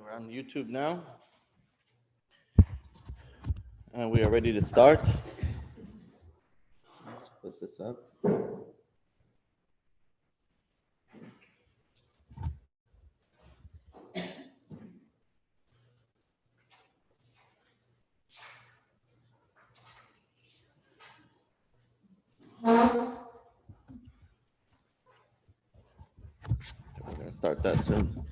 We're on YouTube now, and we are ready to start. Let's put this up. We're going to start that soon.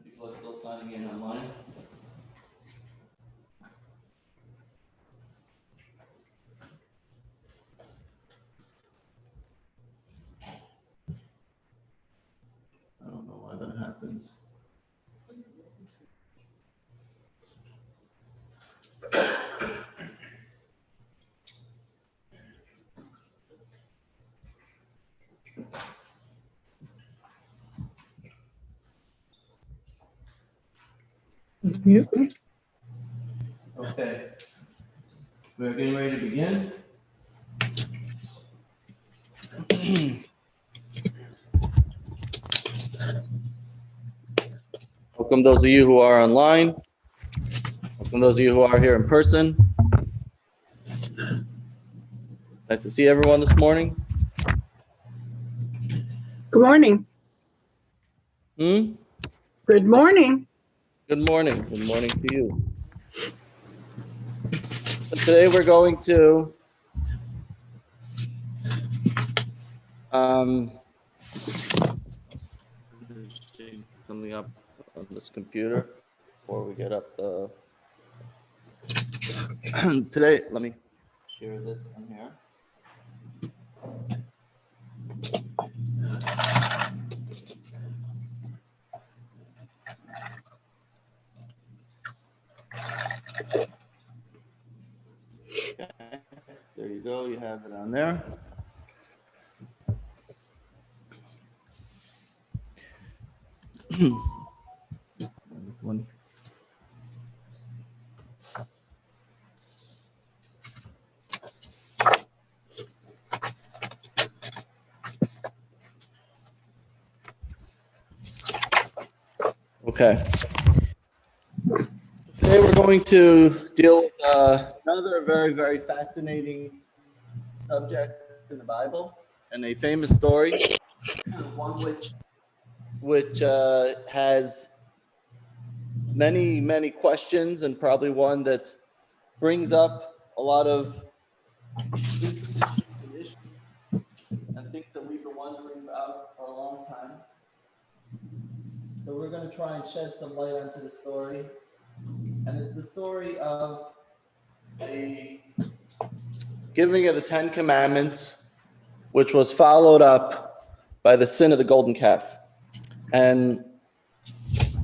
People are still signing in online. I don't know why that happens. Okay, we're getting ready to begin. Welcome those of you who are online. Welcome those of you who are here in person. Nice to see everyone this morning. Good morning. Good morning. Good morning. Good morning to you. So today we're going to something up on this computer before we get up the today. Let me share this on here. Okay. There you go. You have it on there. One. Okay. Today we're going to deal with another very, very fascinating subject in the Bible, and a famous story, one which has many questions, and probably one that brings up a lot of issues and things that we've been wondering about for a long time. So we're going to try and shed some light onto the story, and it's the story of the giving of the Ten Commandments, which was followed up by the sin of the golden calf. And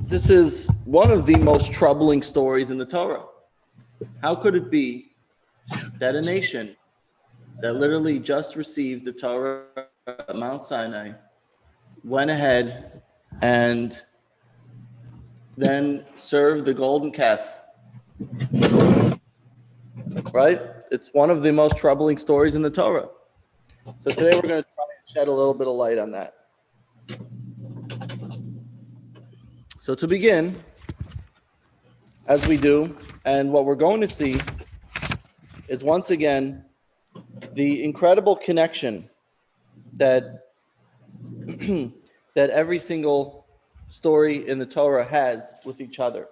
this is one of the most troubling stories in the Torah. How could it be that a nation that literally just received the Torah at Mount Sinai went ahead and then served the golden calf? Right? It's one of the most troubling stories in the Torah. So today we're going to try and shed a little bit of light on that. So to begin, as we do, and what we're going to see is once again the incredible connection that that every single story in the Torah has with each other.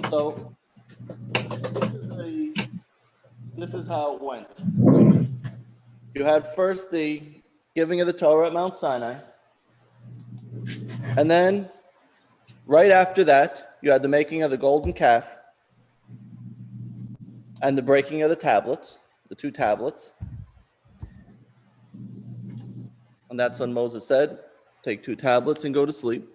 So this is how it went. You had first the giving of the Torah at Mount Sinai, and then right after that, you had the making of the golden calf and the breaking of the tablets, the two tablets. And that's when Moses said, take two tablets and go to sleep.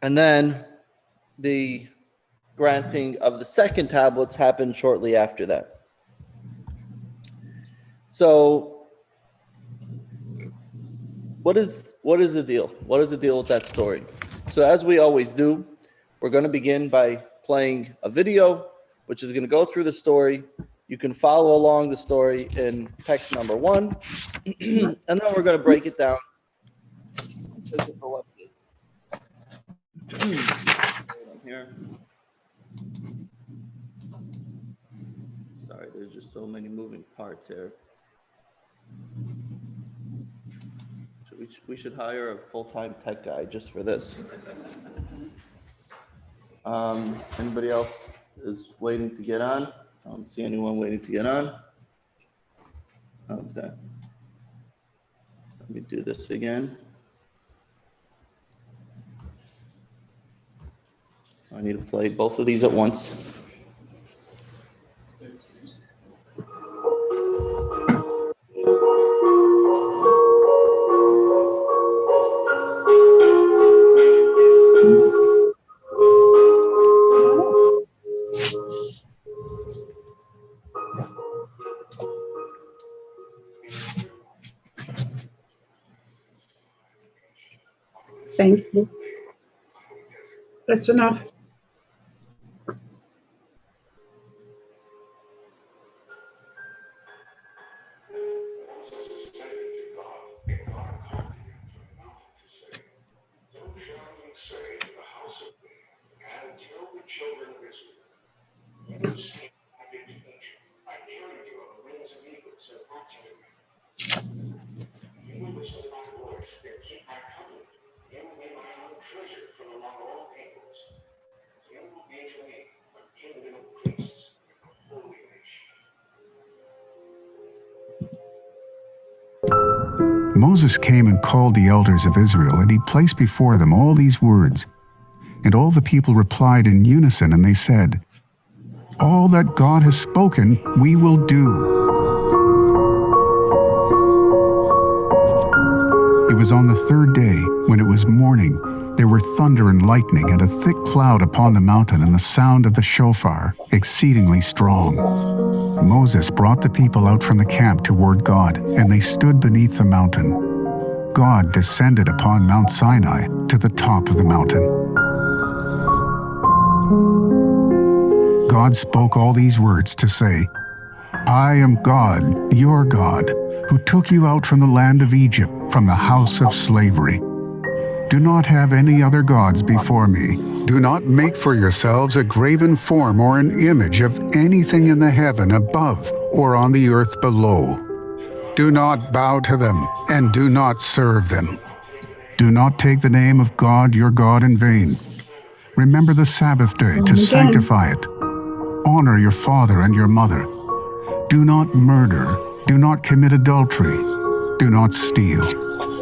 And then the granting of the second tablets happened shortly after that. So what is the deal? What is the deal with that story? So as we always do, we're going to begin by playing a video, which is going to go through the story. You can follow along the story in text number 1, and then we're going to break it down for what it is. Here. Sorry, there's just so many moving parts here. We should hire a full-time tech guy just for this. Anybody else is waiting to get on? I don't see anyone waiting to get on. Okay. Let me do this again. I need to play both of these at once. Thank you. That's enough. Moses came and called the elders of Israel, and he placed before them all these words. And all the people replied in unison, and they said, "All that God has spoken, we will do." It was on the third day, when it was morning, there were thunder and lightning, and a thick cloud upon the mountain, and the sound of the shofar, exceedingly strong. Moses brought the people out from the camp toward God, and they stood beneath the mountain. God descended upon Mount Sinai to the top of the mountain. God spoke all these words to say, "I am God, your God, who took you out from the land of Egypt, from the house of slavery. Do not have any other gods before me. Do not make for yourselves a graven form or an image of anything in the heaven above or on the earth below. Do not bow to them and do not serve them. Do not take the name of God your God in vain. Remember the Sabbath day to sanctify it. Honor your father and your mother. Do not murder. Do not commit adultery. Do not steal.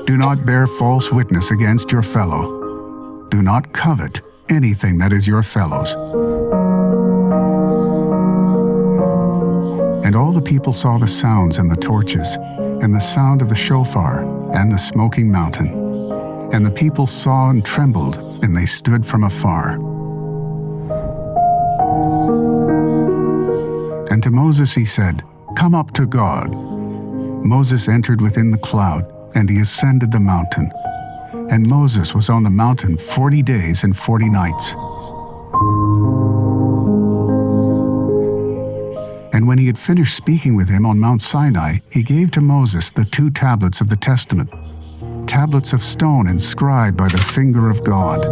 Do not bear false witness against your fellow. Do not covet anything that is your fellow's." And all the people saw the sounds and the torches, and the sound of the shofar, and the smoking mountain. And the people saw and trembled, and they stood from afar. And to Moses he said, "Come up to God." Moses entered within the cloud, and he ascended the mountain. And Moses was on the mountain 40 days and 40 nights. And when he had finished speaking with him on Mount Sinai, he gave to Moses the 2 tablets of the testament, tablets of stone inscribed by the finger of God.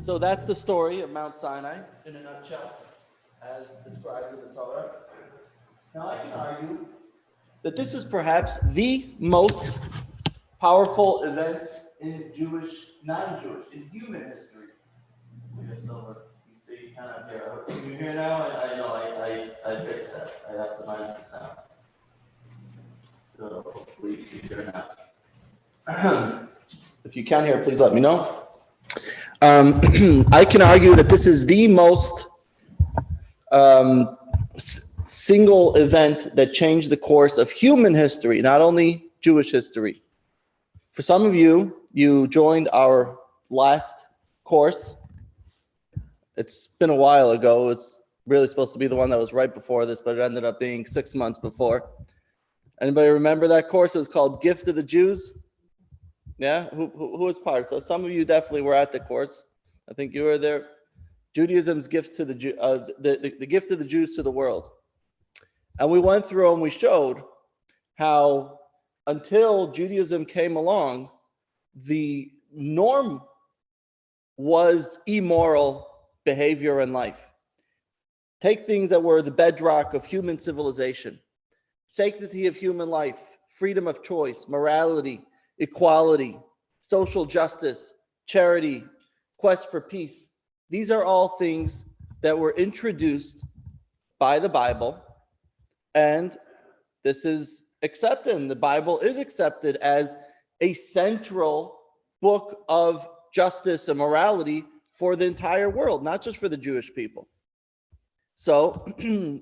So that's the story of Mount Sinai in a nutshell, as described in the Torah. Now I can argue that this is perhaps the most powerful event in Jewish, non-Jewish, in human history. You see, kind of here. Can you hear now? I know I fixed that. I optimized the sound. So hopefully you can hear now. If you can hear, please let me know. I can argue that this is the most single event that changed the course of human history, not only Jewish history. For some of you, you joined our last course. It's been a while ago. It's really supposed to be the one that was right before this, but it ended up being 6 months before. Anybody remember that course? It was called Gift of the Jews. Yeah, who was part? So some of you definitely were at the course. I think you were there. Judaism's gift to the gift of the Jews to the world. And we went through and we showed how until Judaism came along, the norm was immoral behavior in life. Take things that were the bedrock of human civilization: sanctity of human life, freedom of choice, morality, equality, social justice, charity, quest for peace. These are all things that were introduced by the Bible, and this is accepted. And the Bible is accepted as a central book of justice and morality for the entire world, not just for the Jewish people. So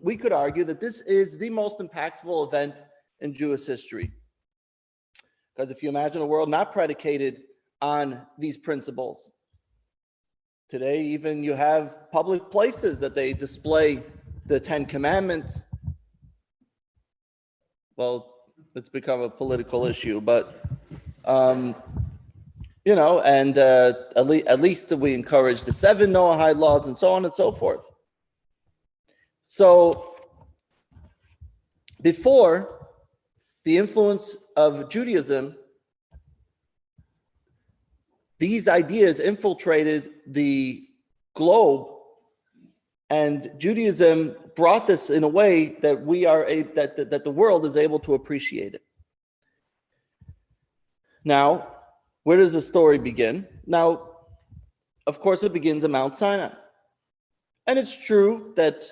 we could argue that this is the most impactful event in Jewish history. Because if you imagine a world not predicated on these principles, today even you have public places that they display the Ten Commandments. Well, it's become a political issue, but and at least we encourage the 7 Noahide laws and so on and so forth. So before the influence of Judaism, these ideas infiltrated the globe, and Judaism brought this in a way that that the world is able to appreciate it. Now, where does the story begin? Now, of course, it begins at Mount Sinai. And it's true that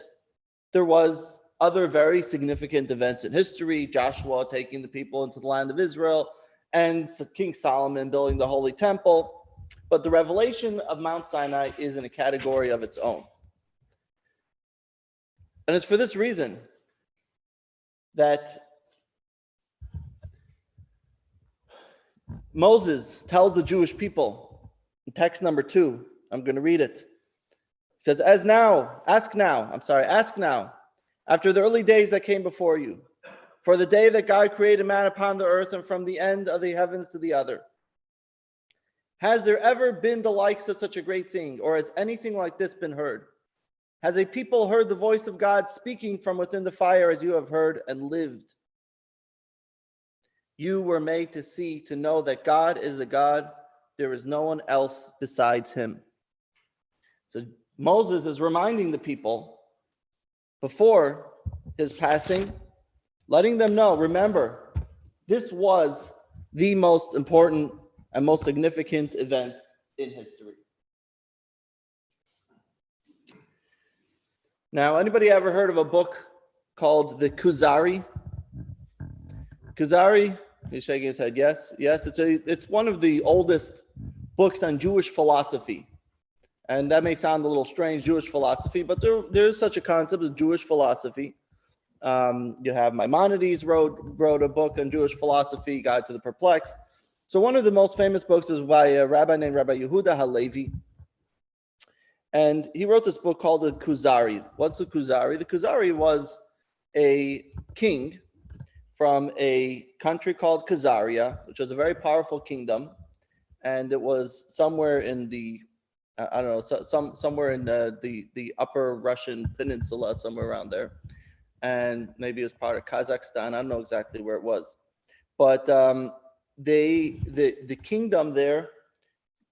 there was other very significant events in history: Joshua taking the people into the land of Israel, and King Solomon building the Holy Temple. But the revelation of Mount Sinai is in a category of its own. And it's for this reason that Moses tells the Jewish people in text number 2, I'm going to read it. He says, ask now, after the early days that came before you, for the day that God created man upon the earth and from the end of the heavens to the other. Has there ever been the likes of such a great thing, or has anything like this been heard? Has a people heard the voice of God speaking from within the fire as you have heard and lived? You were made to see, to know that God is the God. There is no one else besides him. So Moses is reminding the people before his passing, letting them know, remember, this was the most important and most significant event in history. Now, anybody ever heard of a book called the Kuzari? Kuzari, he's shaking his head. Yes, it's one of the oldest books on Jewish philosophy. And that may sound a little strange, Jewish philosophy, but there is such a concept of Jewish philosophy. You have Maimonides wrote a book on Jewish philosophy, Guide to the Perplexed. So one of the most famous books is by a rabbi named Rabbi Yehuda Halevi. And he wrote this book called the Kuzari. What's the Kuzari? The Kuzari was a king from a country called Khazaria, which was a very powerful kingdom. And it was somewhere in the, somewhere in the upper Russian peninsula, somewhere around there. And maybe it was part of Kazakhstan. I don't know exactly where it was. But the kingdom there,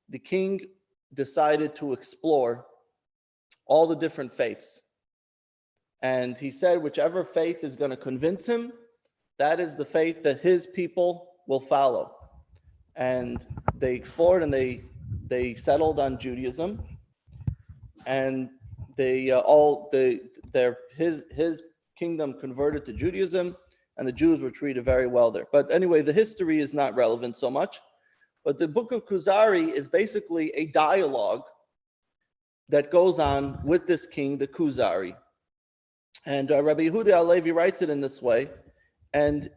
the king decided to explore all the different faiths. And he said whichever faith is going to convince him, that is the faith that his people will follow. And they explored and they settled on Judaism. And his kingdom converted to Judaism, and the Jews were treated very well there. But anyway, the history is not relevant so much. But the book of Kuzari is basically a dialogue that goes on with this king, the Kuzari. And Rabbi Yehuda Halevi writes it in this way, and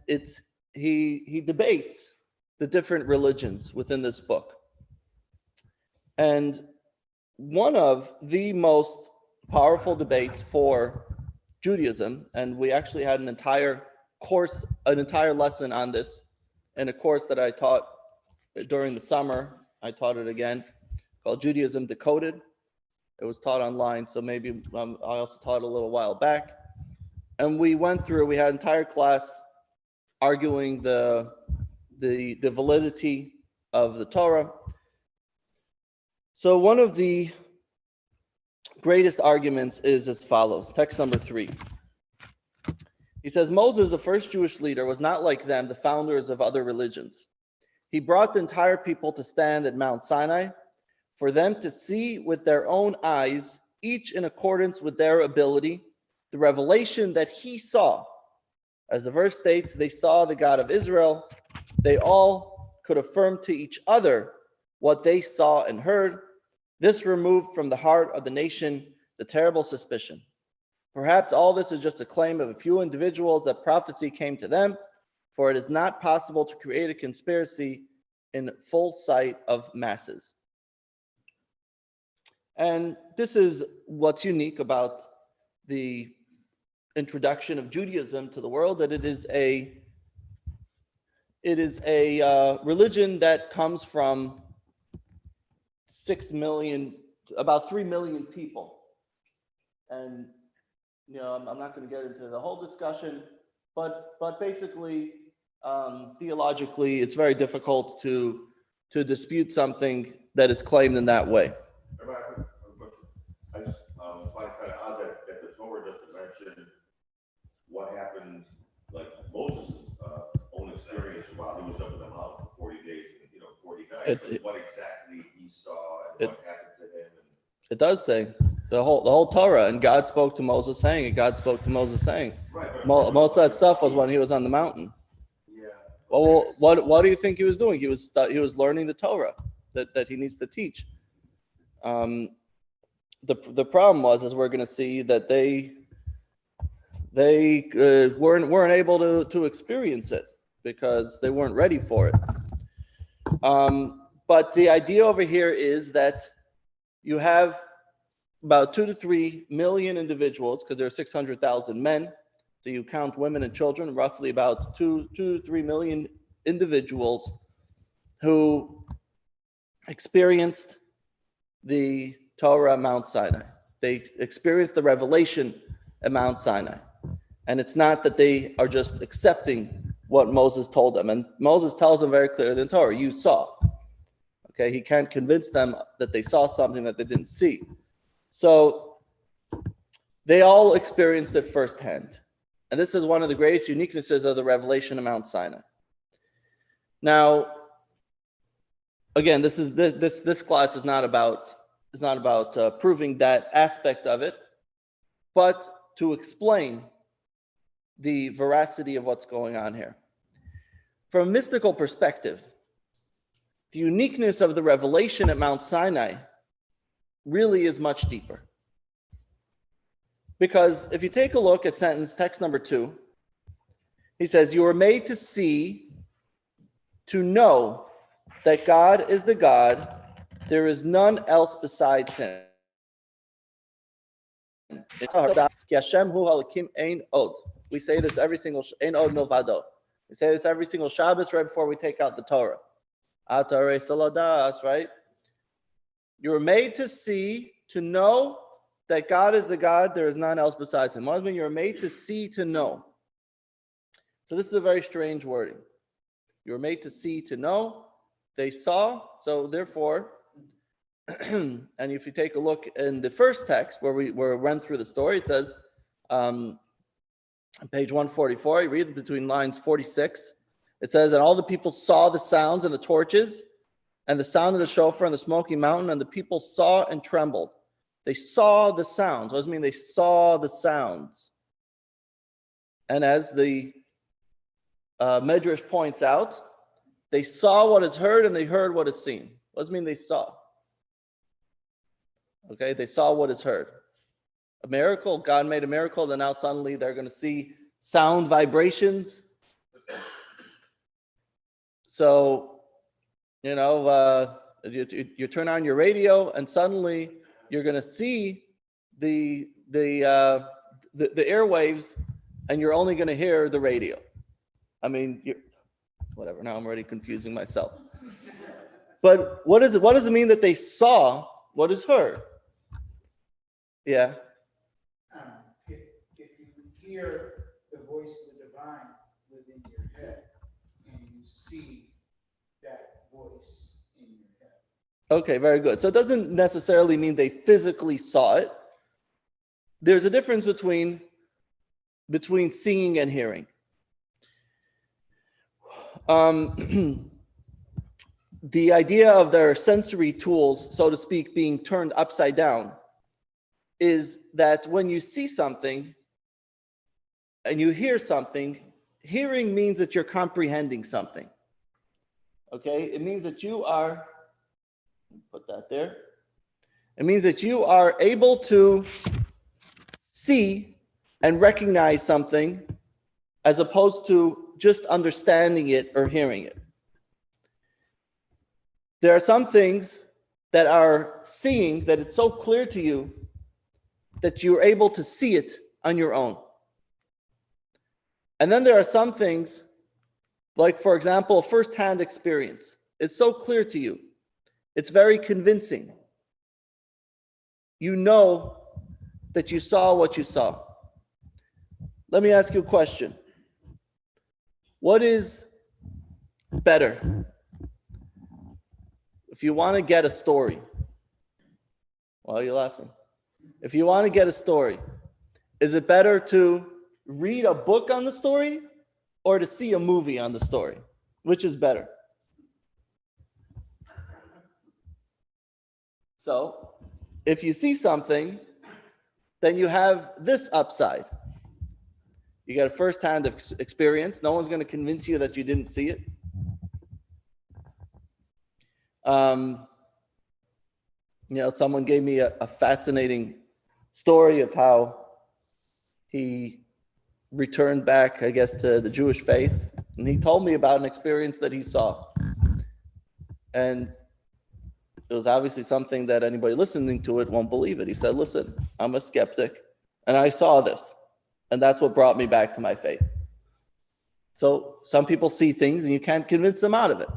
he debates the different religions within this book. And one of the most powerful debates for Judaism, and we actually had an entire course, an entire lesson on this in a course that I taught during the summer. I taught it again, called Judaism Decoded. It was taught online, so maybe I also taught it a little while back. And we went through, we had an entire class arguing the validity of the Torah. So one of the greatest arguments is as follows, text number 3. He says, Moses, the first Jewish leader, was not like them, the founders of other religions. He brought the entire people to stand at Mount Sinai for them to see with their own eyes, each in accordance with their ability, the revelation that he saw. As the verse states, they saw the God of Israel. They all could affirm to each other what they saw and heard. This removed from the heart of the nation the terrible suspicion. Perhaps all this is just a claim of a few individuals that prophecy came to them, for it is not possible to create a conspiracy in full sight of masses. And this is what's unique about the introduction of Judaism to the world, that it is a religion that comes from 6 million, about 3 million people. And I'm not going to get into the whole discussion, but basically, theologically, it's very difficult to dispute something that is claimed in that way. I just find it kind of odd that the Torah doesn't mention what happened, like Moses' own experience while he was up in the mountain for 40 days, 40 nights. What exactly he saw and what happened to him. It does say the whole Torah, and God spoke to Moses saying, and God spoke to Moses saying. Right, most of that stuff was when he was on the mountain. Yeah. Well, what do you think he was doing? He was learning the Torah that he needs to teach. The problem was, as we're going to see, that they weren't able to experience it because they weren't ready for it. But the idea over here is that you have about 2 to 3 million individuals, because there are 600,000 men. So you count women and children, roughly about 2 to 3 million individuals who experienced the Torah at Mount Sinai. They experienced the revelation at Mount Sinai. And it's not that they are just accepting what Moses told them. And Moses tells them very clearly in the Torah, you saw. Okay, he can't convince them that they saw something that they didn't see. So they all experienced it firsthand. And this is one of the greatest uniquenesses of the revelation of Mount Sinai. Now, again, this class is not about proving that aspect of it, but to explain the veracity of what's going on here. From a mystical perspective, the uniqueness of the revelation at Mount Sinai really is much deeper. Because if you take a look at text number 2, he says, you were made to see, to know that God is the God, there is none else besides him. We say this every single We say this every single Shabbos right before we take out the Torah. Right? You were made to see, to know that God is the God, there is none else besides him. What does it mean? You were made to see, to know. So this is a very strange wording. You were made to see, to know. They saw, so therefore, and if you take a look in the first text where we went through the story, it says, on page 144, you read between lines 46, it says, and all the people saw the sounds and the torches and the sound of the shofar and the smoky mountain, and the people saw and trembled. They saw the sounds. What does it mean? They saw the sounds. And as the Medrash points out, they saw what is heard and they heard what is seen. What does it mean they saw? Okay, they saw what is heard. A miracle, God made a miracle, then now suddenly they're going to see sound vibrations. So, you turn on your radio, and suddenly you're going to see the airwaves, and you're only going to hear the radio. I mean, whatever. Now I'm already confusing myself. But what does it mean that they saw what is heard? Yeah. If you hear the voice of the divine within your head, and you see that voice in your head. Okay, very good. So it doesn't necessarily mean they physically saw it. There's a difference between seeing and hearing. The idea of their sensory tools, so to speak, being turned upside down is that when you see something and you hear something, hearing means that you're comprehending something. Okay? It means that you are, put that there. It means that you are able to see and recognize something as opposed to just understanding it or hearing it. There are some things that are seeing that it's so clear to you that you're able to see it on your own. And then there are some things, like, for example, first-hand experience. It's so clear to you. It's very convincing. You know that you saw what you saw. Let me ask you a question. What is better? If you want to get a story, why are you laughing? If you want to get a story, is it better to read a book on the story or to see a movie on the story? Which is better? So, if you see something, then you have this upside. You get a first-hand experience. No one's going to convince you that you didn't see it. Someone gave me a fascinating story of how he returned back, I guess, to the Jewish faith. And he told me about an experience that he saw. And it was obviously something that anybody listening to it won't believe it. He said, listen, I'm a skeptic, and I saw this. And that's what brought me back to my faith. So some people see things, and you can't convince them out of it.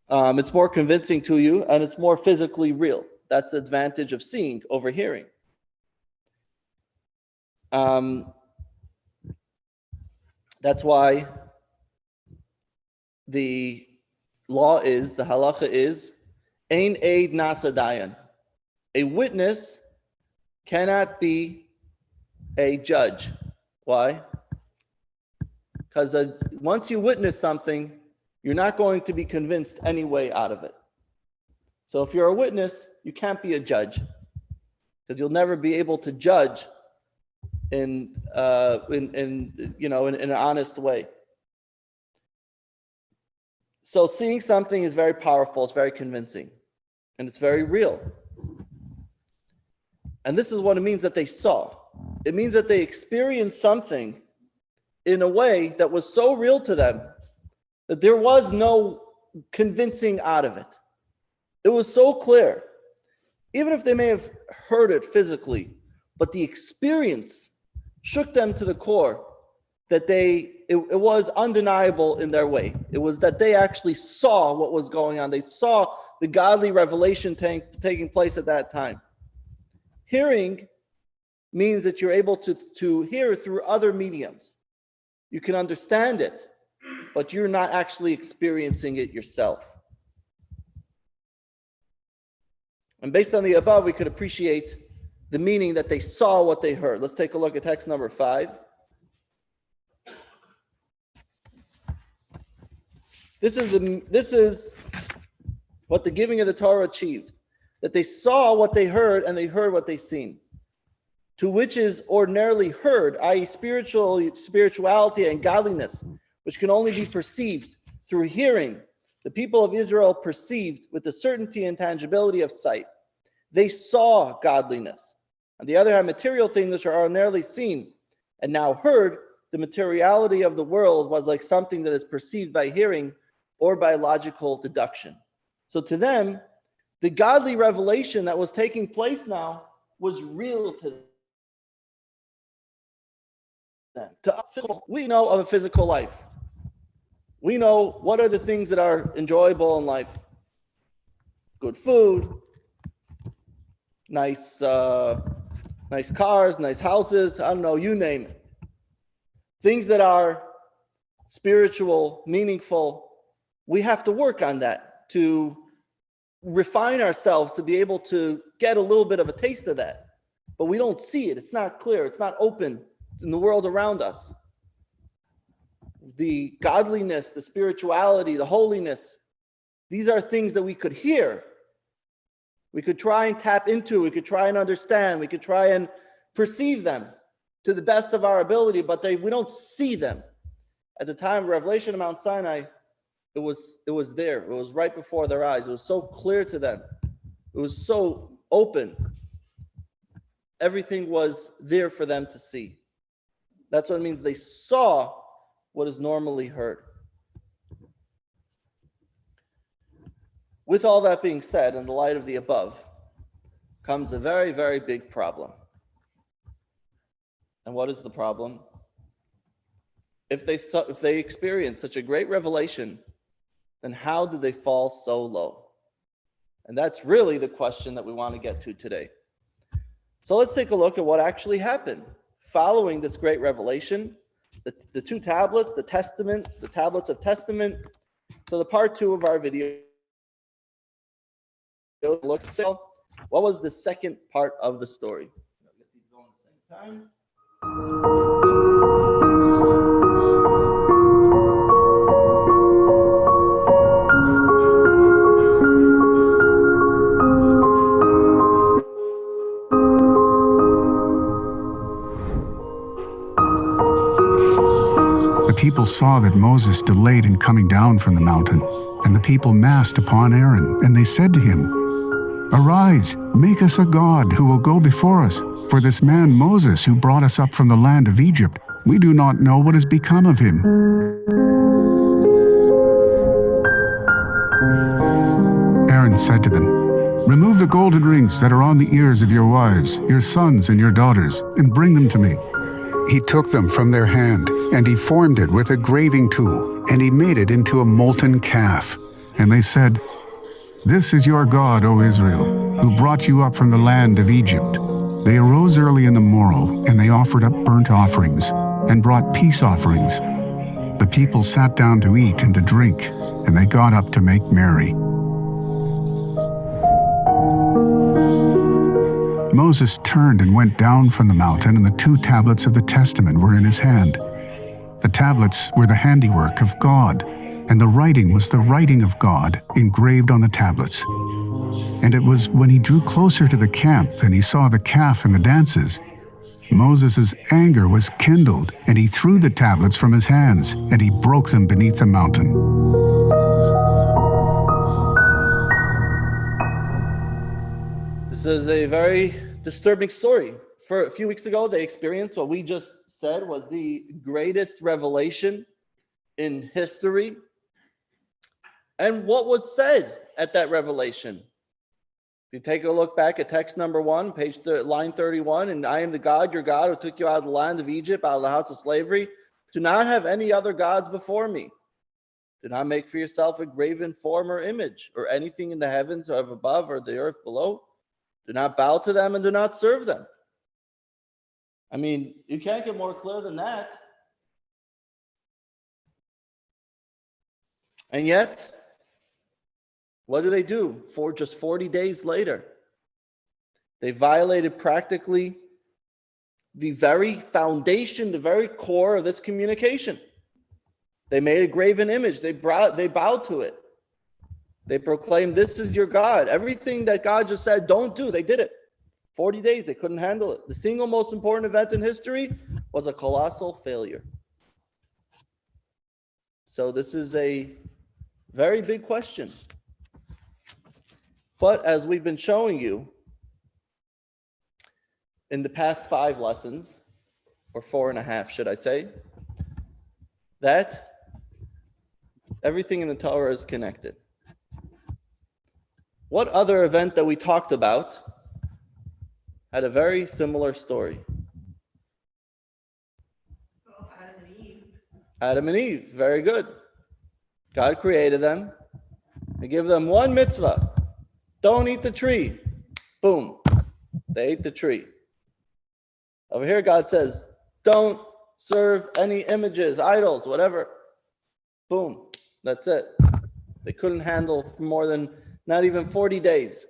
It's more convincing to you, and it's more physically real. That's the advantage of seeing over hearing. That's why the halacha is, ein eid nasa dayan. A witness cannot be a judge. Why? Because once you witness something, you're not going to be convinced any way out of it. So if you're a witness, you can't be a judge, because you'll never be able to judge in an honest way. So seeing something is very powerful, it's very convincing, and it's very real. And this is what it means that they saw. It means that they experienced something in a way that was so real to them that there was no convincing out of it. It was so clear. Even if they may have heard it physically, but the experience shook them to the core, that it was undeniable in their way. It was that they actually saw what was going on. They saw the godly revelation taking place at that time. Hearing means that you're able to hear through other mediums. You can understand it, but you're not actually experiencing it yourself. And based on the above, we could appreciate the meaning that they saw what they heard. Let's take a look at text number 5. This is what the giving of the Torah achieved. That they saw what they heard and they heard what they seen. To which is ordinarily heard, i.e. spirituality and godliness, which can only be perceived through hearing. The people of Israel perceived with the certainty and tangibility of sight. They saw godliness. On the other hand, material things which are ordinarily seen and now heard the materiality of the world was like something that is perceived by hearing or by logical deduction. So to them, the godly revelation that was taking place now was real to them. To us, we know of a physical life. We know what are the things that are enjoyable in life. Good food, nice cars, nice houses, I don't know, you name it. Things that are spiritual, meaningful, we have to work on that to refine ourselves to be able to get a little bit of a taste of that. But we don't see it. It's not clear. It's not open in the world around us. The godliness, the spirituality, the holiness, these are things that we could hear. We could try and tap into, we could try and understand, we could try and perceive them to the best of our ability, but we don't see them. At the time of Revelation of Mount Sinai, it was there. It was right before their eyes. It was so clear to them. It was so open. Everything was there for them to see. That's what it means. They saw what is normally heard. With all that being said, in the light of the above, comes a very, very big problem. And what is the problem? If they experience such a great revelation, then how did they fall so low? And that's really the question that we want to get to today. So let's take a look at what actually happened following this great revelation. The two tablets, the testament, the tablets of testament. So the part 2 of our video looks at what was the second part of the story. Get these going at the same time. The people saw that Moses delayed in coming down from the mountain, and the people massed upon Aaron, and they said to him, "Arise, make us a god who will go before us. For this man Moses, who brought us up from the land of Egypt, we do not know what has become of him." Aaron said to them, "Remove the golden rings that are on the ears of your wives, your sons and your daughters, and bring them to me." He took them from their hand, and he formed it with a graving tool, and he made it into a molten calf. And they said, "This is your God, O Israel, who brought you up from the land of Egypt." They arose early in the morrow, and they offered up burnt offerings, and brought peace offerings. The people sat down to eat and to drink, and they got up to make merry. Moses turned and went down from the mountain, and the 2 tablets of the testament were in his hand. The tablets were the handiwork of God, and the writing was the writing of God engraved on the tablets. And it was when he drew closer to the camp and he saw the calf and the dances, Moses' anger was kindled, and he threw the tablets from his hands, and he broke them beneath the mountain. This is a very disturbing story. For a few weeks ago, they experienced what we just said was the greatest revelation in history. And what was said at that revelation? If you take a look back at text number 1, line 31, "And I am the God, your God, who took you out of the land of Egypt, out of the house of slavery. Do not have any other gods before me. Do not make for yourself a graven form or image, or anything in the heavens or above or the earth below. Do not bow to them and do not serve them." I mean, you can't get more clear than that. And yet, what do? For just 40 days later, they violated practically the very foundation, the very core of this communication. They made a graven image. They bowed to it. They proclaimed, "This is your God." Everything that God just said, don't do, they did it. 40 days, they couldn't handle it. The single most important event in history was a colossal failure. So this is a very big question. But as we've been showing you in the past 5 lessons, or 4.5, should I say, that everything in the Torah is connected. What other event that we talked about had a very similar story? Adam and Eve, very good. God created them and gave them one mitzvah. Don't eat the tree. Boom. They ate the tree. Over here, God says, don't serve any images, idols, whatever. Boom. That's it. They couldn't handle for more than not even 40 days.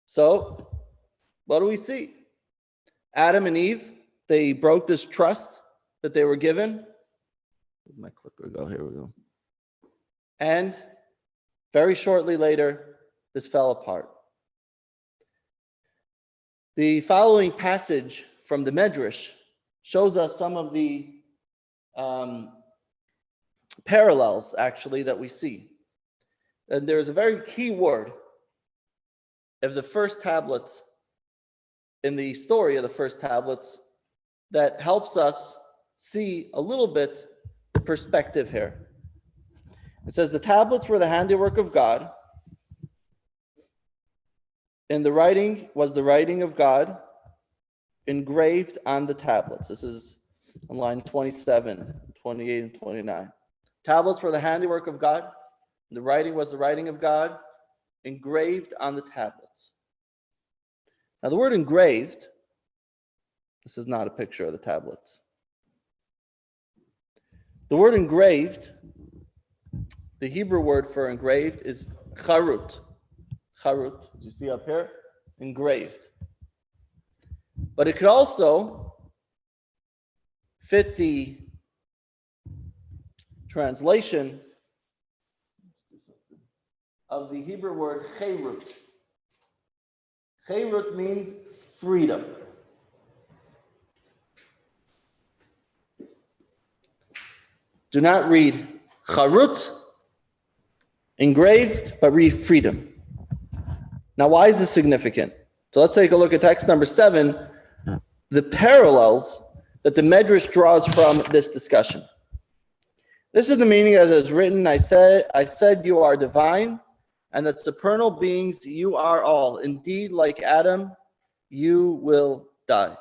So, what do we see? Adam and Eve, they broke this trust that they were given. Where'd my clicker go? Here we go. And very shortly later, this fell apart. The following passage from the Medrash shows us some of the parallels, actually, that we see. And there's a very key word of the first tablets, in the story of the first tablets, that helps us see a little bit the perspective here. It says the tablets were the handiwork of God, and the writing was the writing of God engraved on the tablets. This is on line 27, 28, and 29. Tablets were the handiwork of God, and the writing was the writing of God engraved on the tablets. Now the word engraved, this is not a picture of the tablets. The word engraved, the Hebrew word for engraved is charut. Charut, as you see up here, engraved. But it could also fit the translation of the Hebrew word cherut. Cherut means freedom. Do not read charut, engraved, but read freedom. Now, why is this significant? So let's take a look at text number 7, the parallels that the Medrash draws from this discussion. This is the meaning as it is written, I said you are divine, and that supernal beings you are all. Indeed, like Adam, you will die.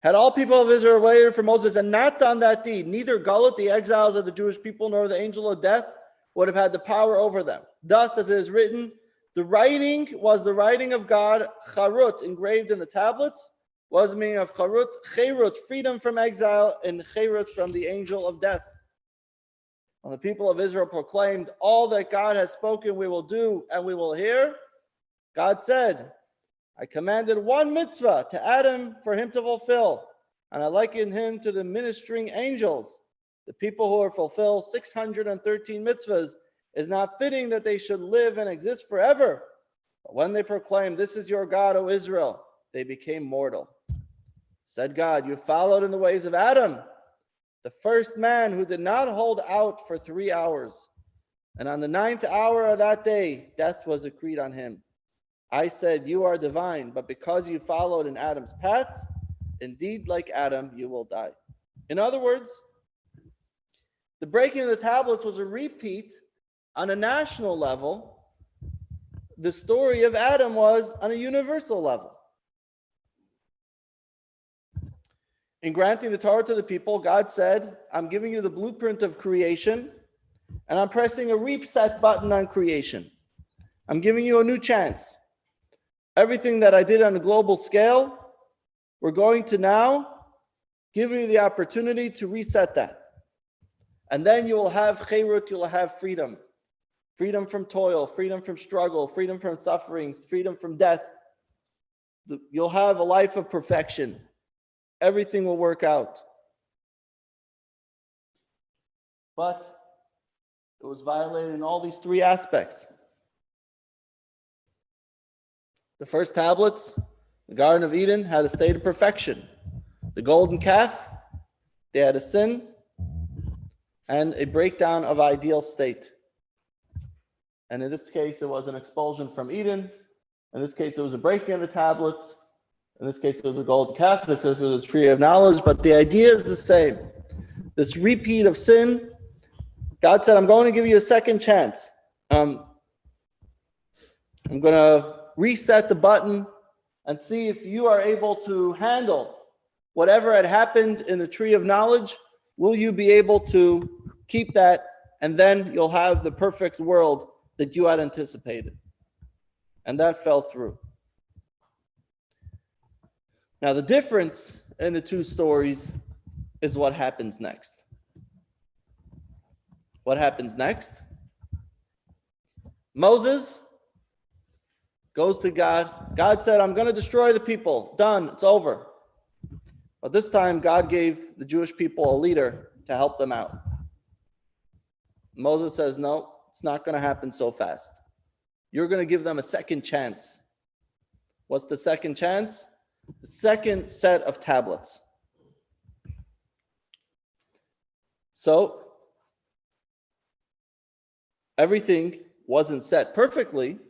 Had all people of Israel waited for Moses and not done that deed, neither Gulut, the exiles of the Jewish people, nor the angel of death would have had the power over them. Thus, as it is written, the writing was the writing of God, charut, engraved in the tablets, was the meaning of charut, cherut, freedom from exile, and cherut from the angel of death. When the people of Israel proclaimed, all that God has spoken we will do and we will hear, God said, I commanded one mitzvah to Adam for him to fulfill, and I likened him to the ministering angels. The people who are fulfilled 613 mitzvahs is not fitting that they should live and exist forever. But when they proclaimed, this is your God, O Israel, they became mortal. Said God, you followed in the ways of Adam, the first man who did not hold out for 3 hours. And on the 9th hour of that day, death was decreed on him. I said, you are divine, but because you followed in Adam's path, indeed, like Adam, you will die. In other words, the breaking of the tablets was a repeat on a national level. The story of Adam was on a universal level. In granting the Torah to the people, God said, I'm giving you the blueprint of creation, and I'm pressing a reset button on creation. I'm giving you a new chance. Everything that I did on a global scale, we're going to now give you the opportunity to reset that. And then you will have cherut, you will have freedom. Freedom from toil, freedom from struggle, freedom from suffering, freedom from death. You'll have a life of perfection. Everything will work out. But it was violated in all these 3 aspects. The first tablets, the Garden of Eden, had a state of perfection. The golden calf, they had a sin and a breakdown of ideal state. And in this case, it was an expulsion from Eden. In this case, it was a breaking of the tablets, In this case, it was a golden calf. This was a tree of knowledge, but the idea is the same. This repeat of sin, God said, I'm going to give you a second chance. I'm going to reset the button and see if you are able to handle whatever had happened in the tree of knowledge. Will you be able to keep that? And then you'll have the perfect world that you had anticipated. And that fell through. Now, the difference in the two stories is what happens next. What happens next? Moses goes to God. God said, I'm going to destroy the people. Done. It's over. But this time, God gave the Jewish people a leader to help them out. Moses says, no, it's not going to happen so fast. You're going to give them a second chance. What's the second chance? The second set of tablets. So, everything wasn't set perfectly.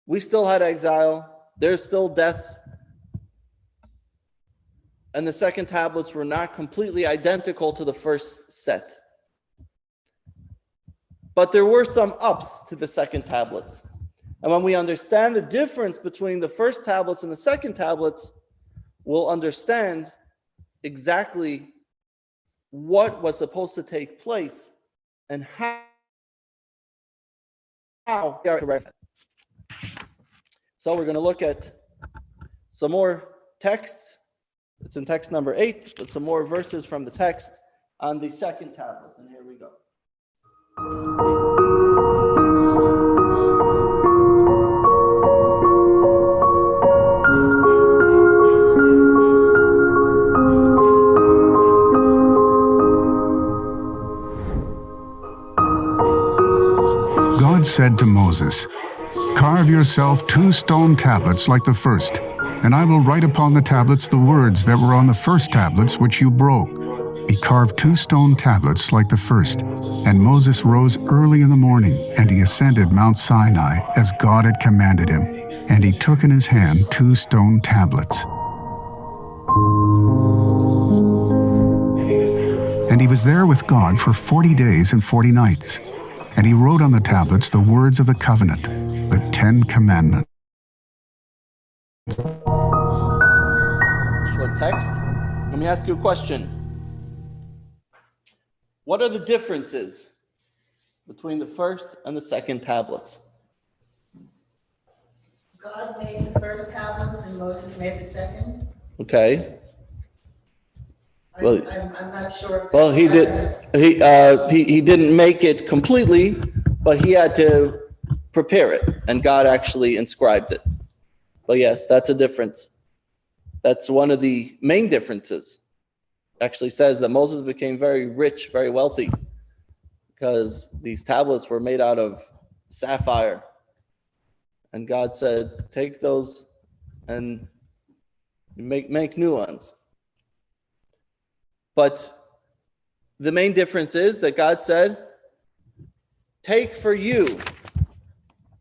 We still had exile. There's still death. And the second tablets were not completely identical to the first set. But there were some ups to the second tablets. And when we understand the difference between the first tablets and the second tablets, we'll understand exactly what was supposed to take place and how they are correct. So we're going to look at some more texts. It's in text number 8, but some more verses from the text on the second tablet. And here we go. God said to Moses, "Carve yourself 2 stone tablets like the first, and I will write upon the tablets the words that were on the first tablets which you broke." He carved 2 stone tablets like the first, and Moses rose early in the morning, and he ascended Mount Sinai as God had commanded him, and he took in his hand 2 stone tablets. And he was there with God for 40 days and 40 nights. And he wrote on the tablets the words of the covenant, the 10 commandments. Short text. Let me ask you a question. What are the differences between the first and the second tablets? God made the first tablets and Moses made the second. Okay. Well, I'm not sure. Well, he didn't make it completely, but he had to prepare it, and God actually inscribed it. But yes, that's a difference. That's one of the main differences. Actually says that Moses became very rich, very wealthy, because these tablets were made out of sapphire. And God said, take those and make new ones. But the main difference is that God said, take for you,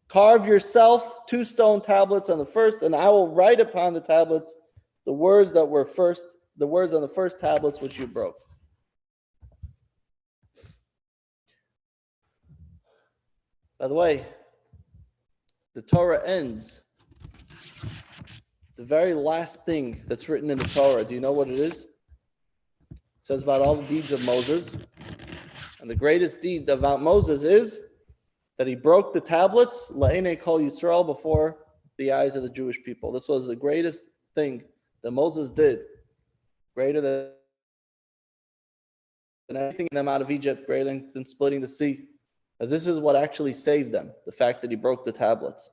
carve yourself 2 stone tablets on the first, and I will write upon the tablets the words that were first, the words on the first tablets which you broke. By the way, the Torah ends. The very last thing that's written in the Torah, do you know what it is? It says about all the deeds of Moses. And the greatest deed about Moses is that he broke the tablets, La'enei Kol Yisrael, before the eyes of the Jewish people. This was the greatest thing that Moses did, greater than anything in them out of Egypt, greater than splitting the sea. As this is what actually saved them, the fact that he broke the tablets.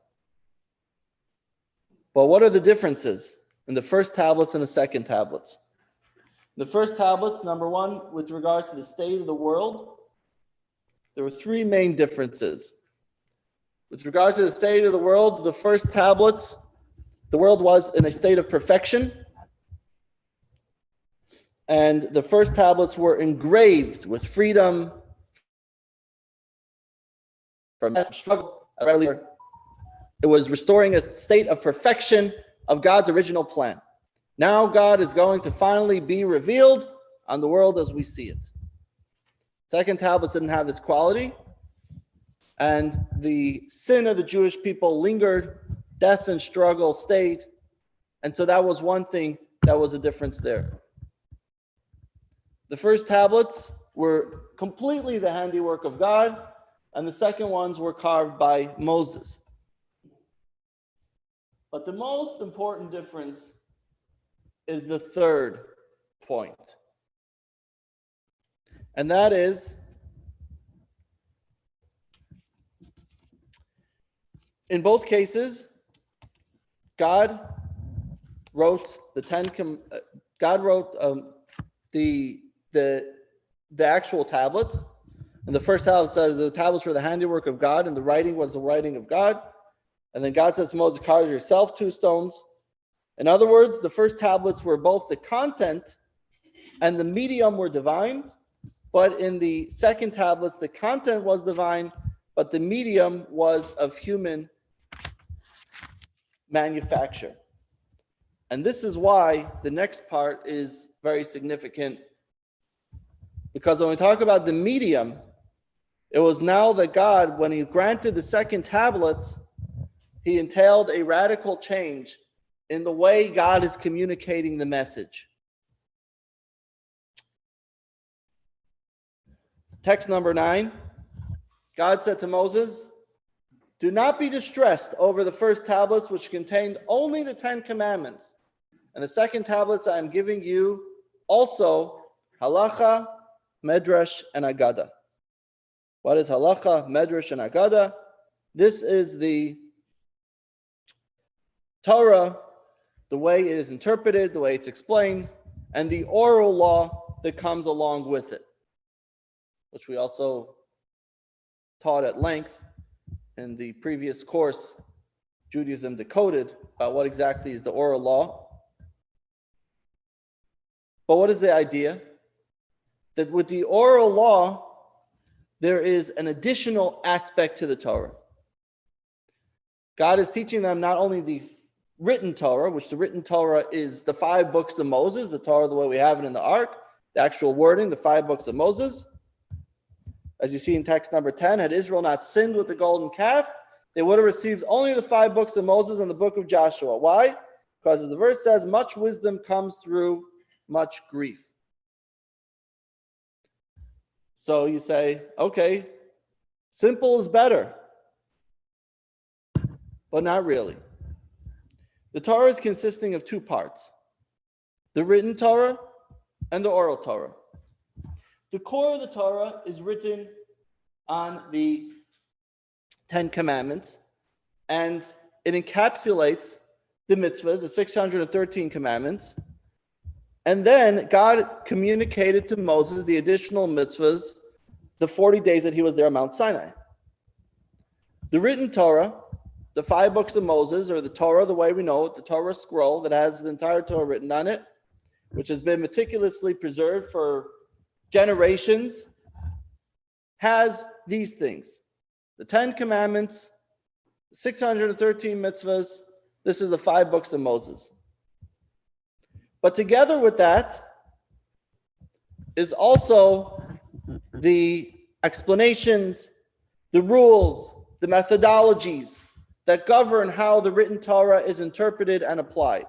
But what are the differences in the first tablets and the second tablets? The first tablets, number 1, with regards to the state of the world, there were 3 main differences. With regards to the state of the world, the first tablets, the world was in a state of perfection. And the first tablets were engraved with freedom from struggle. It was restoring a state of perfection, of God's original plan. Now God is going to finally be revealed on the world as we see it. Second tablets didn't have this quality, and the sin of the Jewish people lingered, death and struggle stayed, and so that was one thing that was a difference there. The first tablets were completely the handiwork of God, and the second ones were carved by Moses. But the most important difference is the third point. And that is, in both cases, God wrote the actual tablets. And the first tablet says the tablets were the handiwork of God, and the writing was the writing of God. And then God says to Moses, carve yourself 2 stones. In other words, the first tablets were both the content and the medium were divine. But in the second tablets, the content was divine, but the medium was of human manufacture. And this is why the next part is very significant. Because when we talk about the medium, it was now that God, when he granted the second tablets, he entailed a radical change in the way God is communicating the message. Text number 9, God said to Moses, do not be distressed over the first tablets, which contained only the 10 commandments. And the second tablets I am giving you also halacha, medrash, and agada. What is halacha, medrash, and agada? This is the Torah, the way it is interpreted, the way it's explained, and the oral law that comes along with it, which we also taught at length in the previous course, Judaism Decoded, about what exactly is the oral law. But what is the idea? That with the oral law, there is an additional aspect to the Torah. God is teaching them not only the written Torah, which the written Torah is the 5 books of Moses, the Torah the way we have it in the Ark, the actual wording, the 5 books of Moses. As you see in text number 10, had Israel not sinned with the golden calf, they would have received only the 5 books of Moses and the book of Joshua. Why? Because the verse says, much wisdom comes through much grief. So you say, okay, simple is better. But not really. The Torah is consisting of 2 parts, the written Torah and the oral Torah. The core of the Torah is written on the 10 commandments, and it encapsulates the mitzvahs, the 613 commandments. And then God communicated to Moses the additional mitzvahs, the 40 days that he was there on Mount Sinai. The written Torah, the 5 books of Moses, or the Torah the way we know it, the Torah scroll that has the entire Torah written on it, which has been meticulously preserved for generations, has these things. The 10 commandments, 613 mitzvahs, this is the 5 books of Moses. But together with that is also the explanations, the rules, the methodologies that govern how the written Torah is interpreted and applied.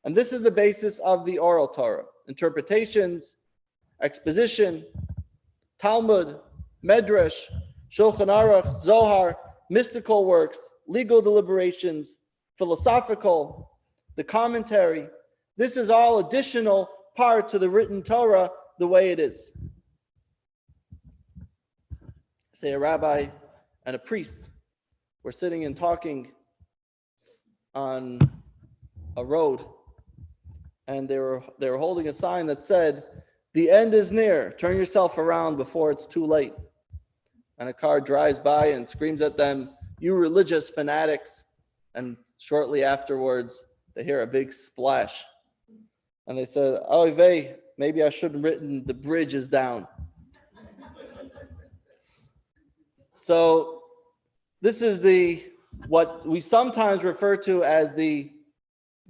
And this is the basis of the oral Torah. Interpretations, exposition, Talmud, Medrash, Shulchan Aruch, Zohar, mystical works, legal deliberations, philosophical, the commentary. This is all additional part to the written Torah the way it is. Say a rabbi and a priest were sitting and talking on a road, and they were holding a sign that said, "The end is near. Turn yourself around before it's too late." And a car drives by and screams at them, "You religious fanatics." And shortly afterwards, they hear a big splash. And they said, "Oh, vey, maybe I should have written the bridge is down." So this is what we sometimes refer to as the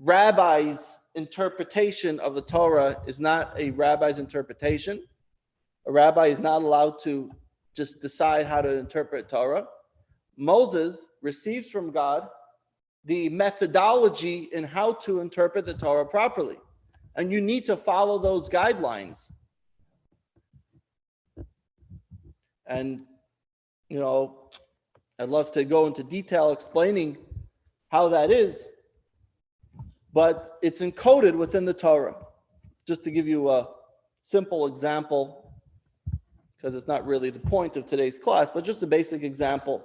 rabbi's interpretation of the Torah is not a rabbi's interpretation. A rabbi is not allowed to just decide how to interpret Torah. Moses receives from God the methodology in how to interpret the Torah properly. And you need to follow those guidelines. And, you know, I'd love to go into detail explaining how that is, but it's encoded within the Torah. Just to give you a simple example, because it's not really the point of today's class, but just a basic example.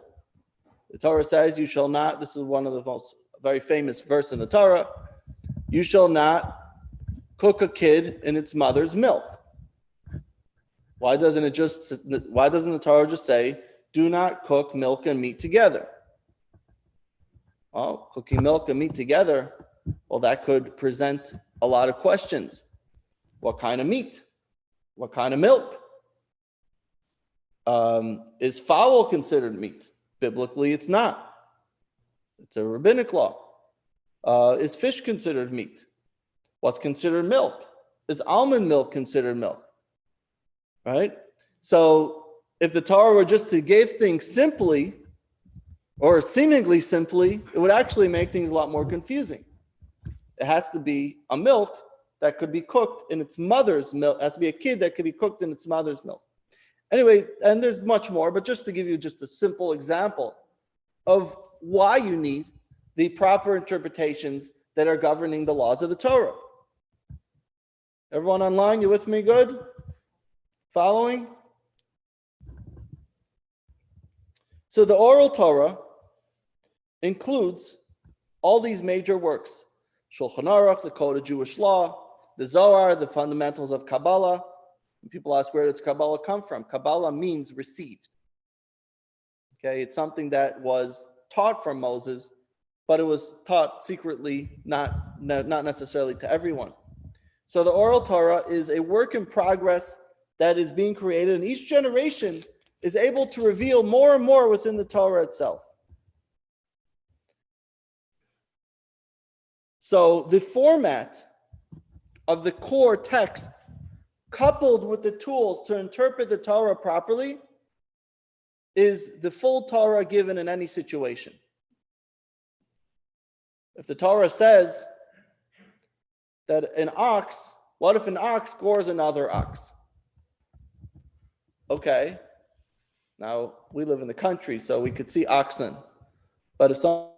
The Torah says, you shall not, this is one of the most very famous verse in the Torah, you shall not cook a kid in its mother's milk. Why doesn't the Torah just say, do not cook milk and meat together? Oh, cooking milk and meat together, well, that could present a lot of questions. What kind of meat? What kind of milk? Is fowl considered meat? Biblically, it's not. It's a rabbinic law. Is fish considered meat? What's considered milk? Is almond milk considered milk? Right? So if the Torah were just to give things simply, or seemingly simply, it would actually make things a lot more confusing. It has to be a milk that could be cooked in its mother's milk. It has to be a kid that could be cooked in its mother's milk. Anyway, and there's much more, but just to give you just a simple example of why you need the proper interpretations that are governing the laws of the Torah. Everyone online, you with me? Good? Following? So the oral Torah includes all these major works. Shulchan Aruch, the Code of Jewish Law, the Zohar, the fundamentals of Kabbalah. People ask, where does Kabbalah come from? Kabbalah means received. Okay, it's something that was taught from Moses, but it was taught secretly, not necessarily to everyone. So the oral Torah is a work in progress that is being created, and each generation is able to reveal more and more within the Torah itself. So the format of the core text, coupled with the tools to interpret the Torah properly, is the full Torah given in any situation. If the Torah says that an ox, what if an ox gores another ox? Okay, now we live in the country, so we could see oxen. But if someone's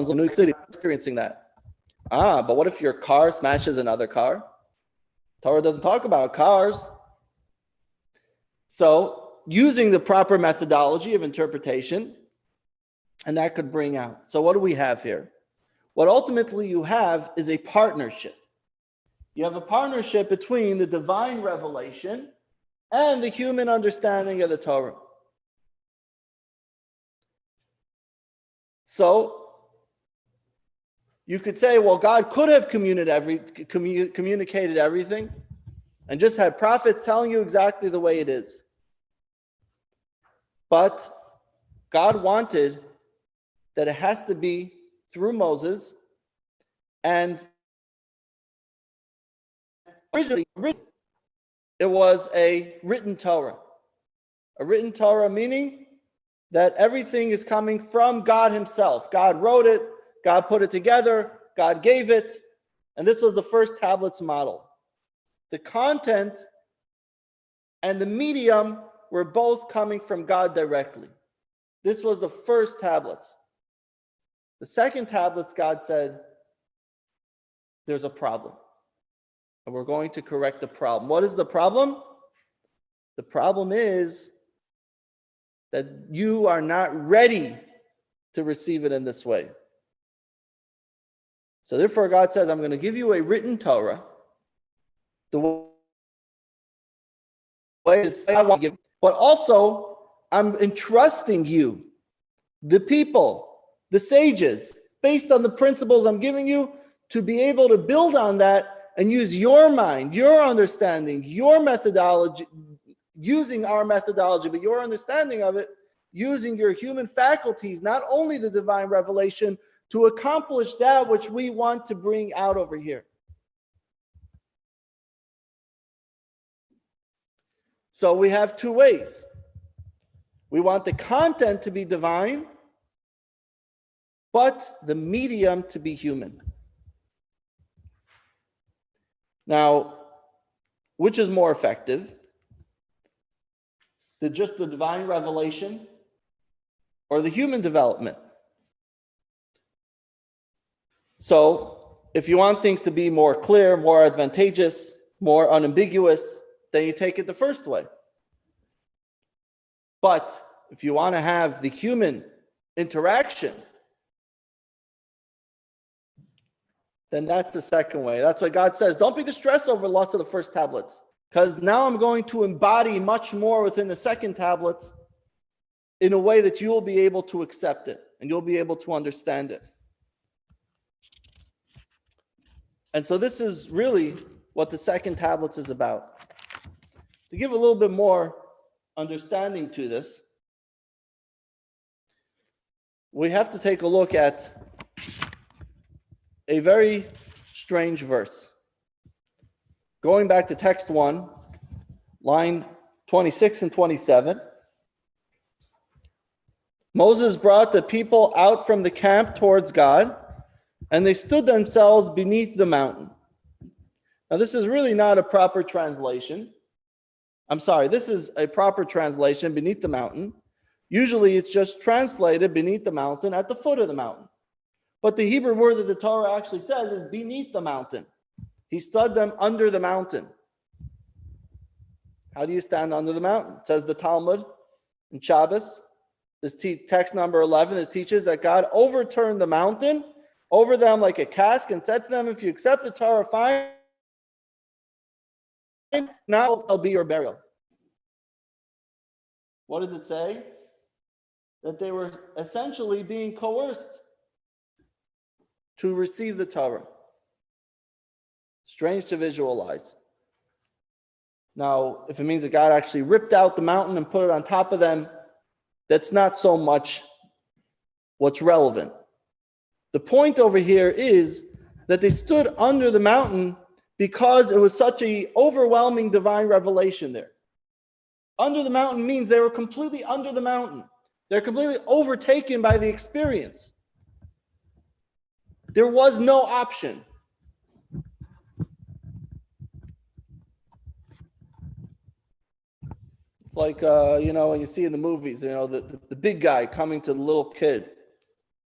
in New York City experiencing that, but what if your car smashes another car? Torah doesn't talk about cars. So using the proper methodology of interpretation, and that could bring out. So what do we have here? What ultimately you have is a partnership. You have a partnership between the divine revelation and the human understanding of the Torah. So you could say, well, God could have communicated everything and just had prophets telling you exactly the way it is. But God wanted that it has to be through Moses, and originally it was a written Torah. A written Torah meaning that everything is coming from God himself. God wrote it, God put it together, God gave it, and this was the first tablets model. The content and the medium were both coming from God directly. This was the first tablets. The second tablets, God said, there's a problem, and we're going to correct the problem. What is the problem? The problem is that you are not ready to receive it in this way. So therefore, God says, I'm going to give you a written Torah, the way I want to give, but also I'm entrusting you, the people, the sages, based on the principles I'm giving you, to be able to build on that and use your mind, your understanding, your methodology, using our methodology, but your understanding of it, using your human faculties, not only the divine revelation, to accomplish that which we want to bring out over here. So we have two ways. We want the content to be divine, but the medium to be human. Now, which is more effective? Just the divine revelation or the human development? So, if you want things to be more clear, more advantageous, more unambiguous, then you take it the first way. But if you want to have the human interaction, then that's the second way. That's why God says, don't be distressed over the loss of the first tablets, because now I'm going to embody much more within the second tablets in a way that you will be able to accept it and you'll be able to understand it. And so this is really what the second tablets is about. To give a little bit more understanding to this, we have to take a look at a very strange verse. Going back to text 1, line 26 and 27. Moses brought the people out from the camp towards God, and they stood themselves beneath the mountain. Now, this is really not a proper translation. I'm sorry, this is a proper translation, beneath the mountain. Usually it's just translated beneath the mountain, at the foot of the mountain. But the Hebrew word that the Torah actually says is beneath the mountain. He stood them under the mountain. How do you stand under the mountain? It says the Talmud in Shabbos, this text number 11, it teaches that God overturned the mountain over them like a cask and said to them, if you accept the Torah, fine, now it'll be your burial. What does it say? That they were essentially being coerced to receive the Torah. Strange to visualize. Now, if it means that God actually ripped out the mountain and put it on top of them, that's not so much what's relevant. The point over here is that they stood under the mountain because it was such an overwhelming divine revelation there. Under the mountain means they were completely under the mountain. They're completely overtaken by the experience. There was no option. It's like, when you see in the movies, the big guy coming to the little kid.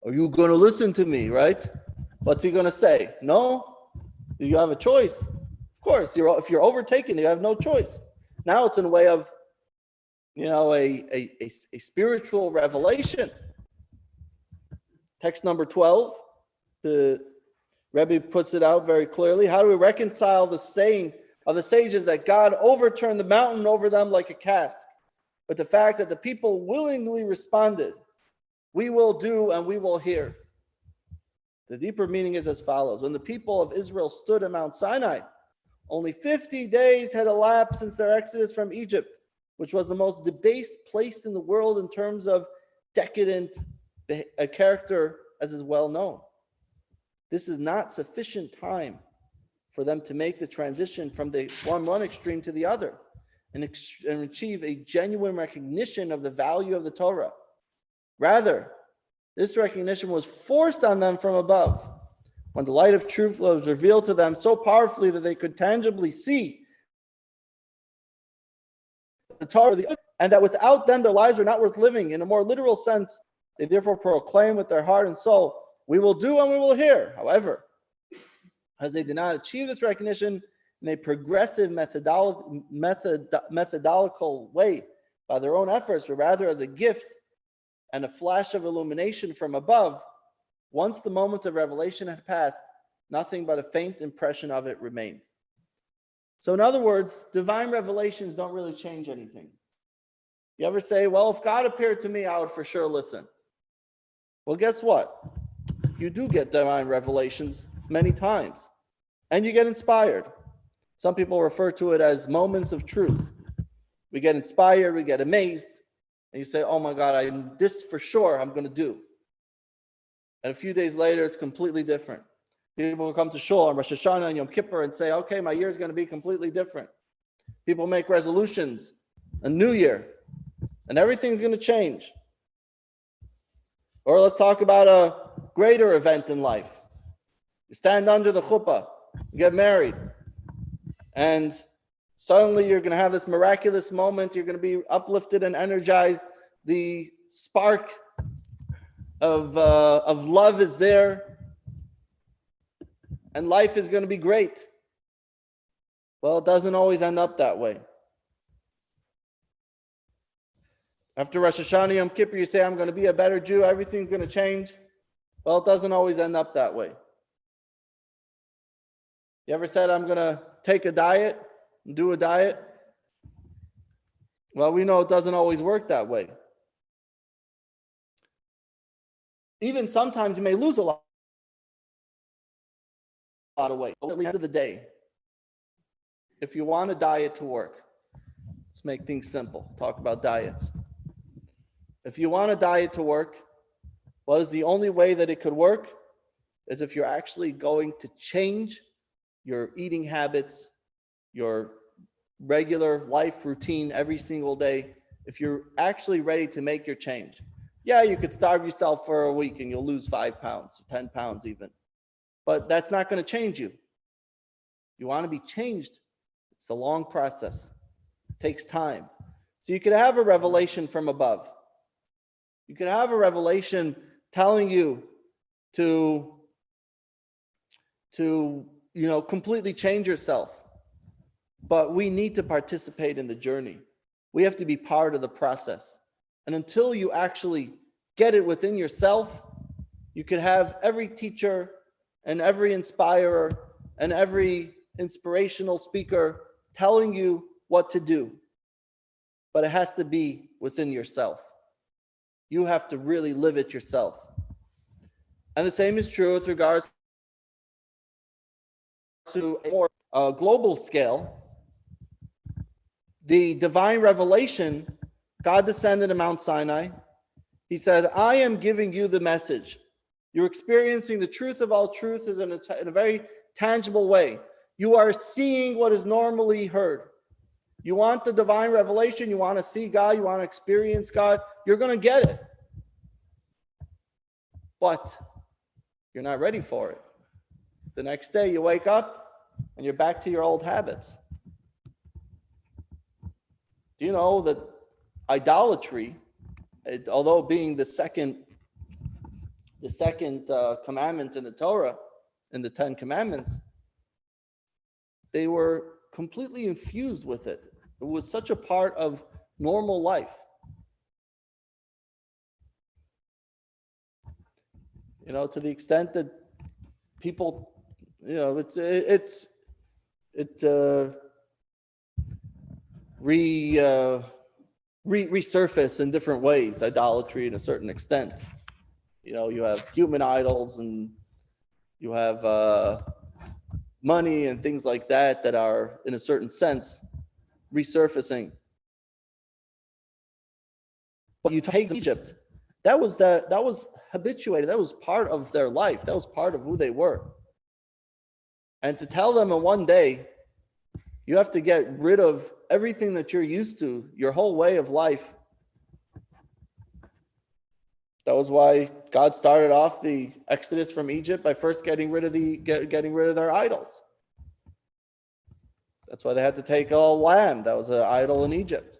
Are you going to listen to me, right? What's he going to say? No? You have a choice. Of course, if you're overtaken, you have no choice. Now it's in a way of, a spiritual revelation. Text number 12, the Rebbe puts it out very clearly. How do we reconcile the saying of the sages that God overturned the mountain over them like a cask, but the fact that the people willingly responded, we will do and we will hear? The deeper meaning is as follows. When the people of Israel stood at Mount Sinai, only 50 days had elapsed since their exodus from Egypt, which was the most debased place in the world in terms of decadent character, as is well known. This is not sufficient time for them to make the transition from the one extreme to the other and achieve a genuine recognition of the value of the Torah. Rather, this recognition was forced on them from above when the light of truth was revealed to them so powerfully that they could tangibly see the Torah, and that without them their lives were not worth living. In a more literal sense, they therefore proclaim with their heart and soul, we will do and we will hear. However, as they did not achieve this recognition in a progressive methodological way by their own efforts, but rather as a gift and a flash of illumination from above, once the moment of revelation had passed, nothing but a faint impression of it remained. So in other words, divine revelations don't really change anything. You ever say, well, if God appeared to me, I would for sure listen. Well, guess what? You do get divine revelations many times, and you get inspired. Some people refer to it as moments of truth. We get inspired, we get amazed, and you say, oh my God, this for sure I'm going to do. And a few days later, it's completely different. People will come to Shul on Rosh Hashanah and Yom Kippur and say, okay, my year is going to be completely different. People make resolutions, a new year, and everything's going to change. Or let's talk about a greater event in life. You stand under the chuppah, you get married, and suddenly you're going to have this miraculous moment. You're going to be uplifted and energized. The spark of love is there, and life is going to be great. Well, it doesn't always end up that way. After Rosh Hashanah, Yom Kippur, you say, I'm going to be a better Jew, everything's going to change. Well, it doesn't always end up that way. You ever said, I'm going to take a diet and do a diet? Well, we know it doesn't always work that way. Even sometimes you may lose a lot of weight. At the end of the day, if you want a diet to work, let's make things simple. Talk about diets. If you want a diet to work, what is the only way that it could work? Is if you're actually going to change your eating habits, your regular life routine every single day. If you're actually ready to make your change. Yeah, you could starve yourself for a week and you'll lose 5 pounds, 10 pounds even. But that's not going to change you. You want to be changed. It's a long process. It takes time. So you could have a revelation from above. You could have a revelation telling you to completely change yourself. But we need to participate in the journey. We have to be part of the process. And until you actually get it within yourself, you could have every teacher and every inspirer and every inspirational speaker telling you what to do. But it has to be within yourself. You have to really live it yourself. And the same is true with regards to a more global scale. The divine revelation, God descended to Mount Sinai. He said, I am giving you the message. You're experiencing the truth of all truth in a very tangible way. You are seeing what is normally heard. You want the divine revelation, you want to see God, you want to experience God, you're going to get it. But you're not ready for it. The next day you wake up and you're back to your old habits. Do you know that idolatry, although being the second commandment in the Torah, in the 10 Commandments, they were completely infused with it. It was such a part of normal life. To the extent that people, resurface in different ways, idolatry in a certain extent. You have human idols and you have money and things like that are, in a certain sense, resurfacing. But you take Egypt, that was habituated, that was part of their life, that was part of who they were. And to tell them in one day, you have to get rid of everything that you're used to, your whole way of life. That was why God started off the Exodus from Egypt by first getting rid of their idols. That's why they had to take a lamb. That was an idol in Egypt.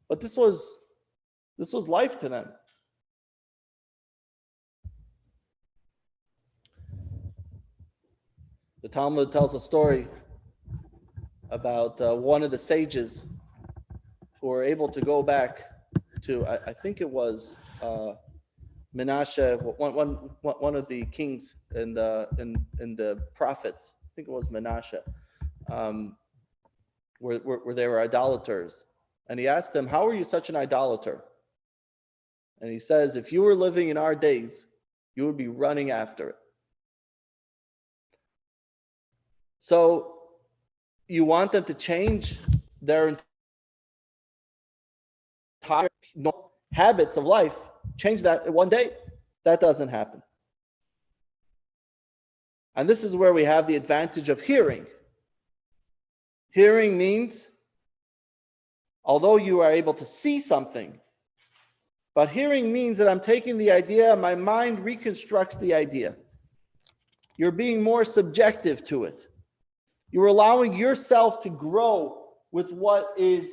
But this was life to them. The Talmud tells a story about one of the sages who were able to go back to, I think it was Menashe, one of the kings in the prophets. I think it was Menashe, where they were idolaters. And he asked them, how are you such an idolater? And he says, if you were living in our days, you would be running after it. So you want them to change their entire habits of life, change that in one day. That doesn't happen. And this is where we have the advantage of hearing. Hearing means, although you are able to see something, but hearing means that I'm taking the idea and my mind reconstructs the idea. You're being more subjective to it. You're allowing yourself to grow with what is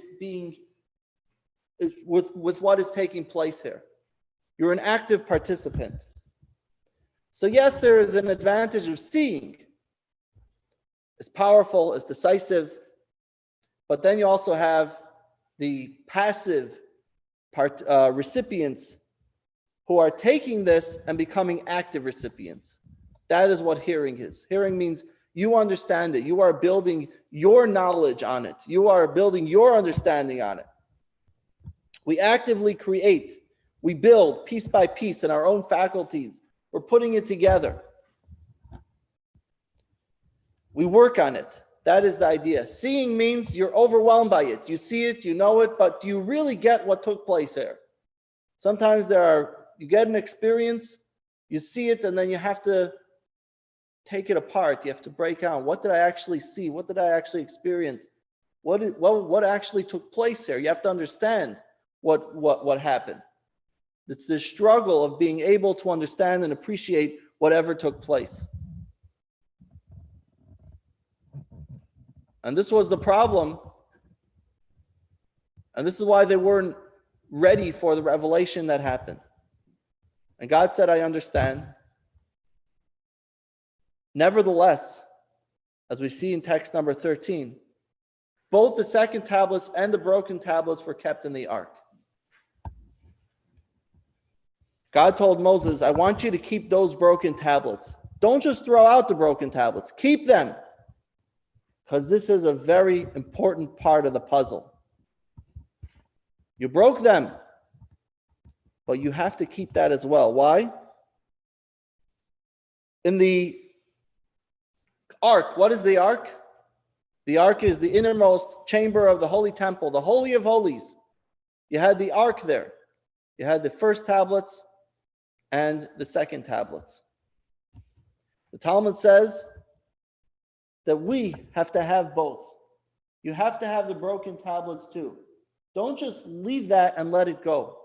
with what is taking place here. You're an active participant. So yes, there is an advantage of seeing. It's powerful, it's decisive, but then you also have the passive recipients who are taking this and becoming active recipients. That is what hearing is. Hearing means you understand it. You are building your knowledge on it. You are building your understanding on it. We actively create. We build piece by piece in our own faculties. We're putting it together. We work on it. That is the idea. Seeing means you're overwhelmed by it. You see it, you know it, but do you really get what took place here? Sometimes you get an experience, you see it, and then you have to take it apart. You have to break out. What did I actually see? What did I actually experience? What actually took place here? You have to understand what happened. It's the struggle of being able to understand and appreciate whatever took place. And this was the problem. And this is why they weren't ready for the revelation that happened. And God said, I understand. Nevertheless, as we see in text number 13, both the second tablets and the broken tablets were kept in the ark. God told Moses, I want you to keep those broken tablets. Don't just throw out the broken tablets. Keep them. Because this is a very important part of the puzzle. You broke them, but you have to keep that as well. Why? In the ark, what is the ark? The ark is the innermost chamber of the holy temple, the Holy of Holies. You had the ark there. You had the first tablets and the second tablets. The Talmud says that we have to have both. You have to have the broken tablets too. Don't just leave that and let it go.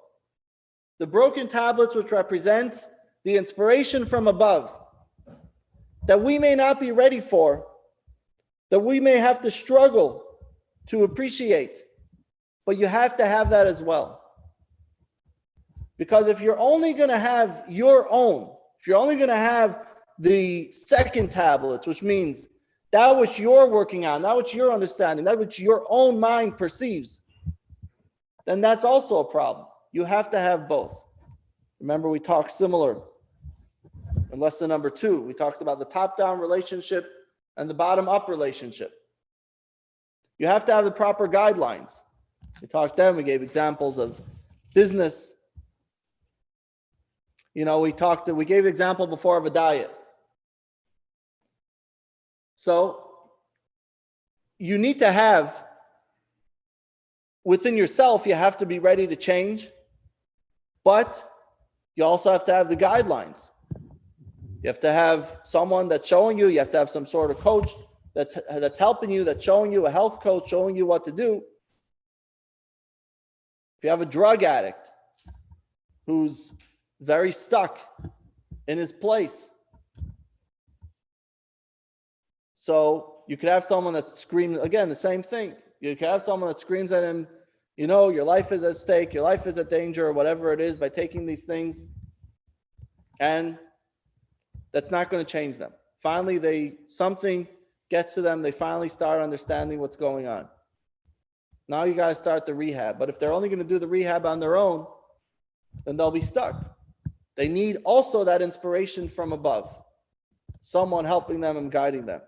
The broken tablets, which represents the inspiration from above, that we may not be ready for, that we may have to struggle to appreciate, but you have to have that as well. Because if you're only going to have your own, if you're only going to have the second tablets, which means that which you're working on, that which you're understanding, that which your own mind perceives, then that's also a problem. You have to have both. Remember, we talked similar in lesson number 2. We talked about the top-down relationship and the bottom-up relationship. You have to have the proper guidelines. We talked then, we gave examples of business. You know, we gave example before of a diet. So you need to have, within yourself, you have to be ready to change, but you also have to have the guidelines. You have to have someone that's showing you, you have to have some sort of coach that's helping you, that's showing you, a health coach showing you what to do. If you have a drug addict who's very stuck in his place, so you could have someone that screams, again, the same thing. You could have someone that screams at him, you know, your life is at stake, your life is at danger, or whatever it is, by taking these things. And that's not going to change them. Finally, something gets to them. They finally start understanding what's going on. Now you got to start the rehab. But if they're only going to do the rehab on their own, then they'll be stuck. They need also that inspiration from above. Someone helping them and guiding them.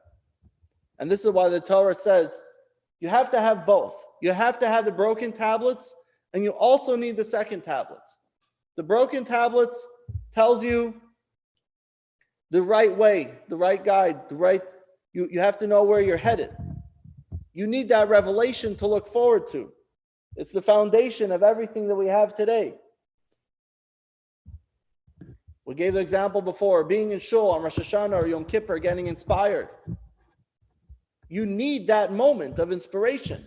And this is why the Torah says, you have to have both. You have to have the broken tablets, and you also need the second tablets. The broken tablets tells you the right way, the right guide, you have to know where you're headed. You need that revelation to look forward to. It's the foundation of everything that we have today. We gave the example before, being in shul on Rosh Hashanah or Yom Kippur, getting inspired. You need that moment of inspiration.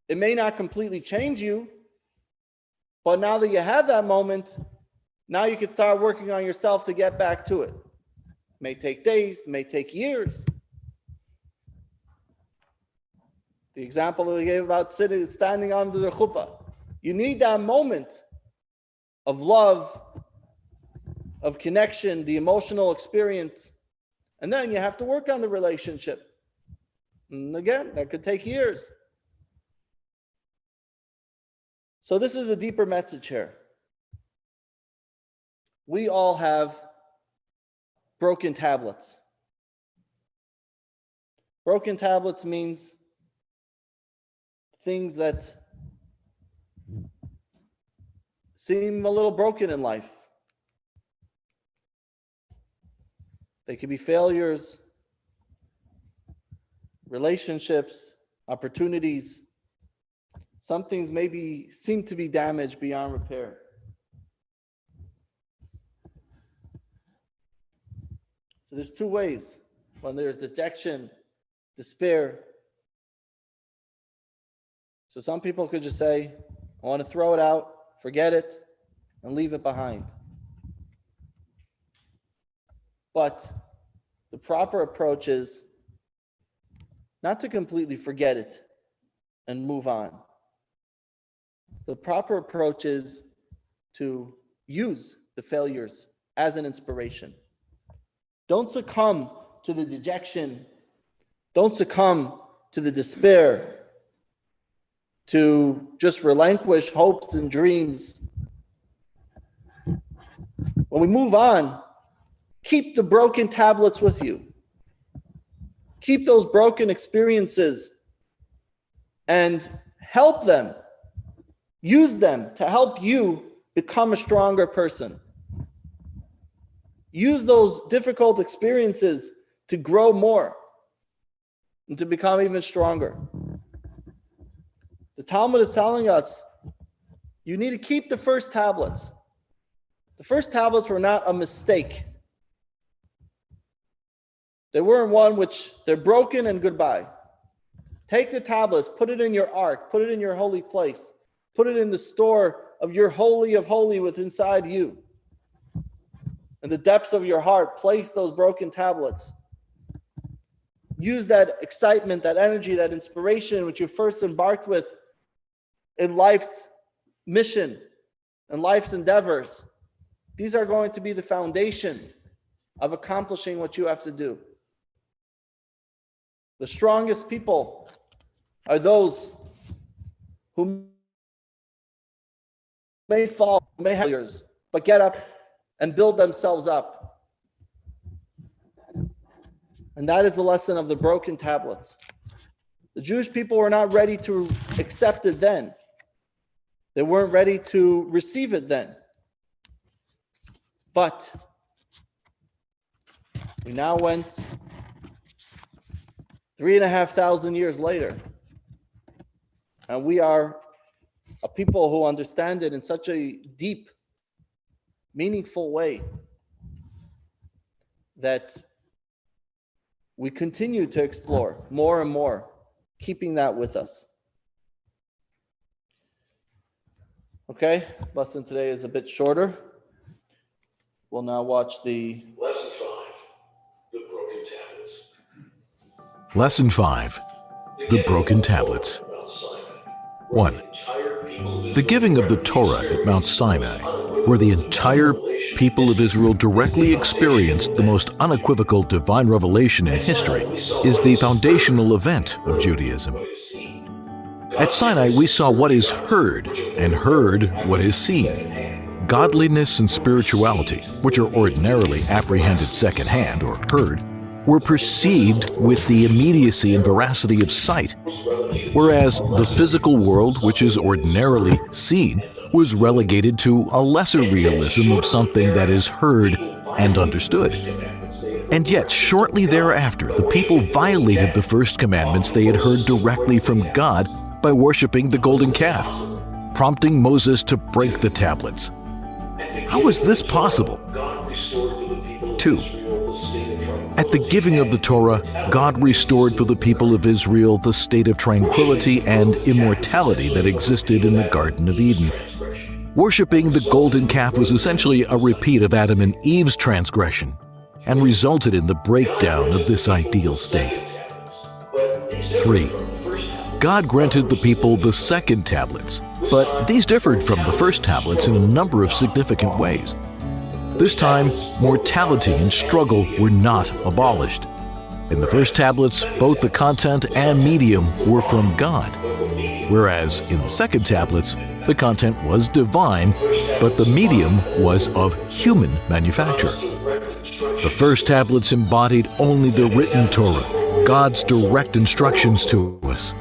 It may not completely change you, but now that you have that moment, now you can start working on yourself to get back to it. It may take days, it may take years. The example that we gave about standing under the chuppah. You need that moment of love, of connection, the emotional experience, and then you have to work on the relationship. And again, that could take years. So this is the deeper message here. We all have broken tablets. Broken tablets means things that seem a little broken in life. They could be failures, relationships, opportunities. Some things maybe seem to be damaged beyond repair. So there's two ways. When there's dejection, despair. So some people could just say, I want to throw it out, forget it, and leave it behind. But the proper approach is not to completely forget it and move on. The proper approach is to use the failures as an inspiration. Don't succumb to the dejection. Don't succumb to the despair, to just relinquish hopes and dreams. When we move on, keep the broken tablets with you. Keep those broken experiences and help them. Use them to help you become a stronger person. Use those difficult experiences to grow more and to become even stronger. The Talmud is telling us you need to keep the first tablets. The first tablets were not a mistake. They weren't one which they're broken and goodbye. Take the tablets, put it in your ark, put it in your holy place, put it in the store of your holy of holy within inside you. In the depths of your heart, place those broken tablets. Use that excitement, that energy, that inspiration which you first embarked with in life's mission and life's endeavors. These are going to be the foundation of accomplishing what you have to do. The strongest people are those who may fall, may have failures, but get up and build themselves up. And that is the lesson of the broken tablets. The Jewish people were not ready to accept it then. They weren't ready to receive it then. But we now went 3,500 years later, and we are a people who understand it in such a deep, meaningful way that we continue to explore more and more, keeping that with us. Okay, lesson today is a bit shorter. We'll now watch the Lesson 5, the broken tablets. Lesson 5, the broken tablets. 1. The giving of the Torah at Mount Sinai, where the entire people of Israel directly experienced the most unequivocal divine revelation in history, is the foundational event of Judaism. At Sinai, we saw what is heard and heard what is seen. Godliness and spirituality, which are ordinarily apprehended secondhand or heard, were perceived with the immediacy and veracity of sight, whereas the physical world, which is ordinarily seen, was relegated to a lesser realism of something that is heard and understood. And yet, shortly thereafter, the people violated the first commandments they had heard directly from God by worshiping the golden calf, prompting Moses to break the tablets. How is this possible? 2. At the giving of the Torah, God restored for the people of Israel the state of tranquility and immortality that existed in the Garden of Eden. Worshipping the golden calf was essentially a repeat of Adam and Eve's transgression and resulted in the breakdown of this ideal state. 3. God granted the people the second tablets, but these differed from the first tablets in a number of significant ways. This time, mortality and struggle were not abolished. In the first tablets, both the content and medium were from God, whereas in the second tablets, the content was divine, but the medium was of human manufacture. The first tablets embodied only the written Torah, God's direct instructions to us.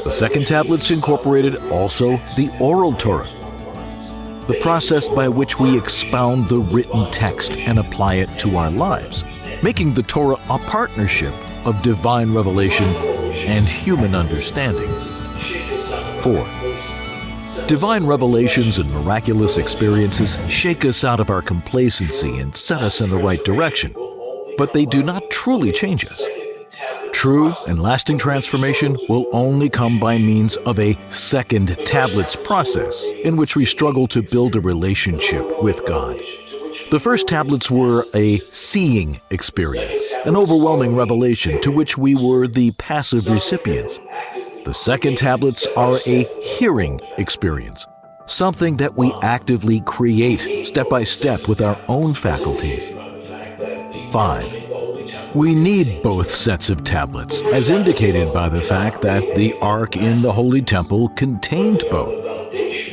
The second tablets incorporated also the oral Torah, the process by which we expound the written text and apply it to our lives, making the Torah a partnership of divine revelation and human understanding. 4. Divine revelations and miraculous experiences shake us out of our complacency and set us in the right direction, but they do not truly change us. True and lasting transformation will only come by means of a second tablets process in which we struggle to build a relationship with God. The first tablets were a seeing experience, an overwhelming revelation to which we were the passive recipients. The second tablets are a hearing experience, something that we actively create step by step with our own faculties. 5. We need both sets of tablets, as indicated by the fact that the Ark in the Holy Temple contained both.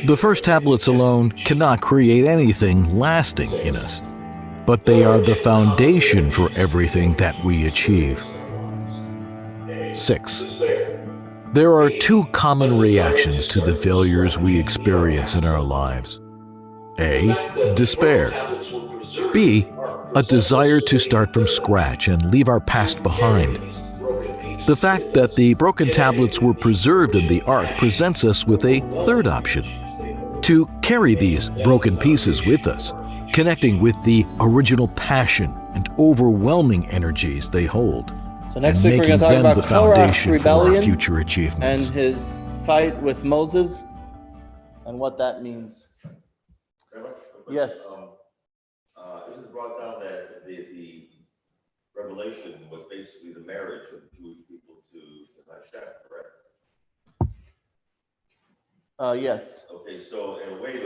The first tablets alone cannot create anything lasting in us, but they are the foundation for everything that we achieve. 6. There are two common reactions to the failures we experience in our lives. A. Despair. B. A desire to start from scratch and leave our past behind. The fact that the broken tablets were preserved in the Ark presents us with a third option: to carry these broken pieces with us, connecting with the original passion and overwhelming energies they hold, So next and week we're making going to talk them the about Korach's foundation for our rebellion future and achievements. his fight with Moses and what that means. Yes. It was brought down that the revelation was basically the marriage of the Jewish people to Hashem, correct? Yes. Okay, so in a way,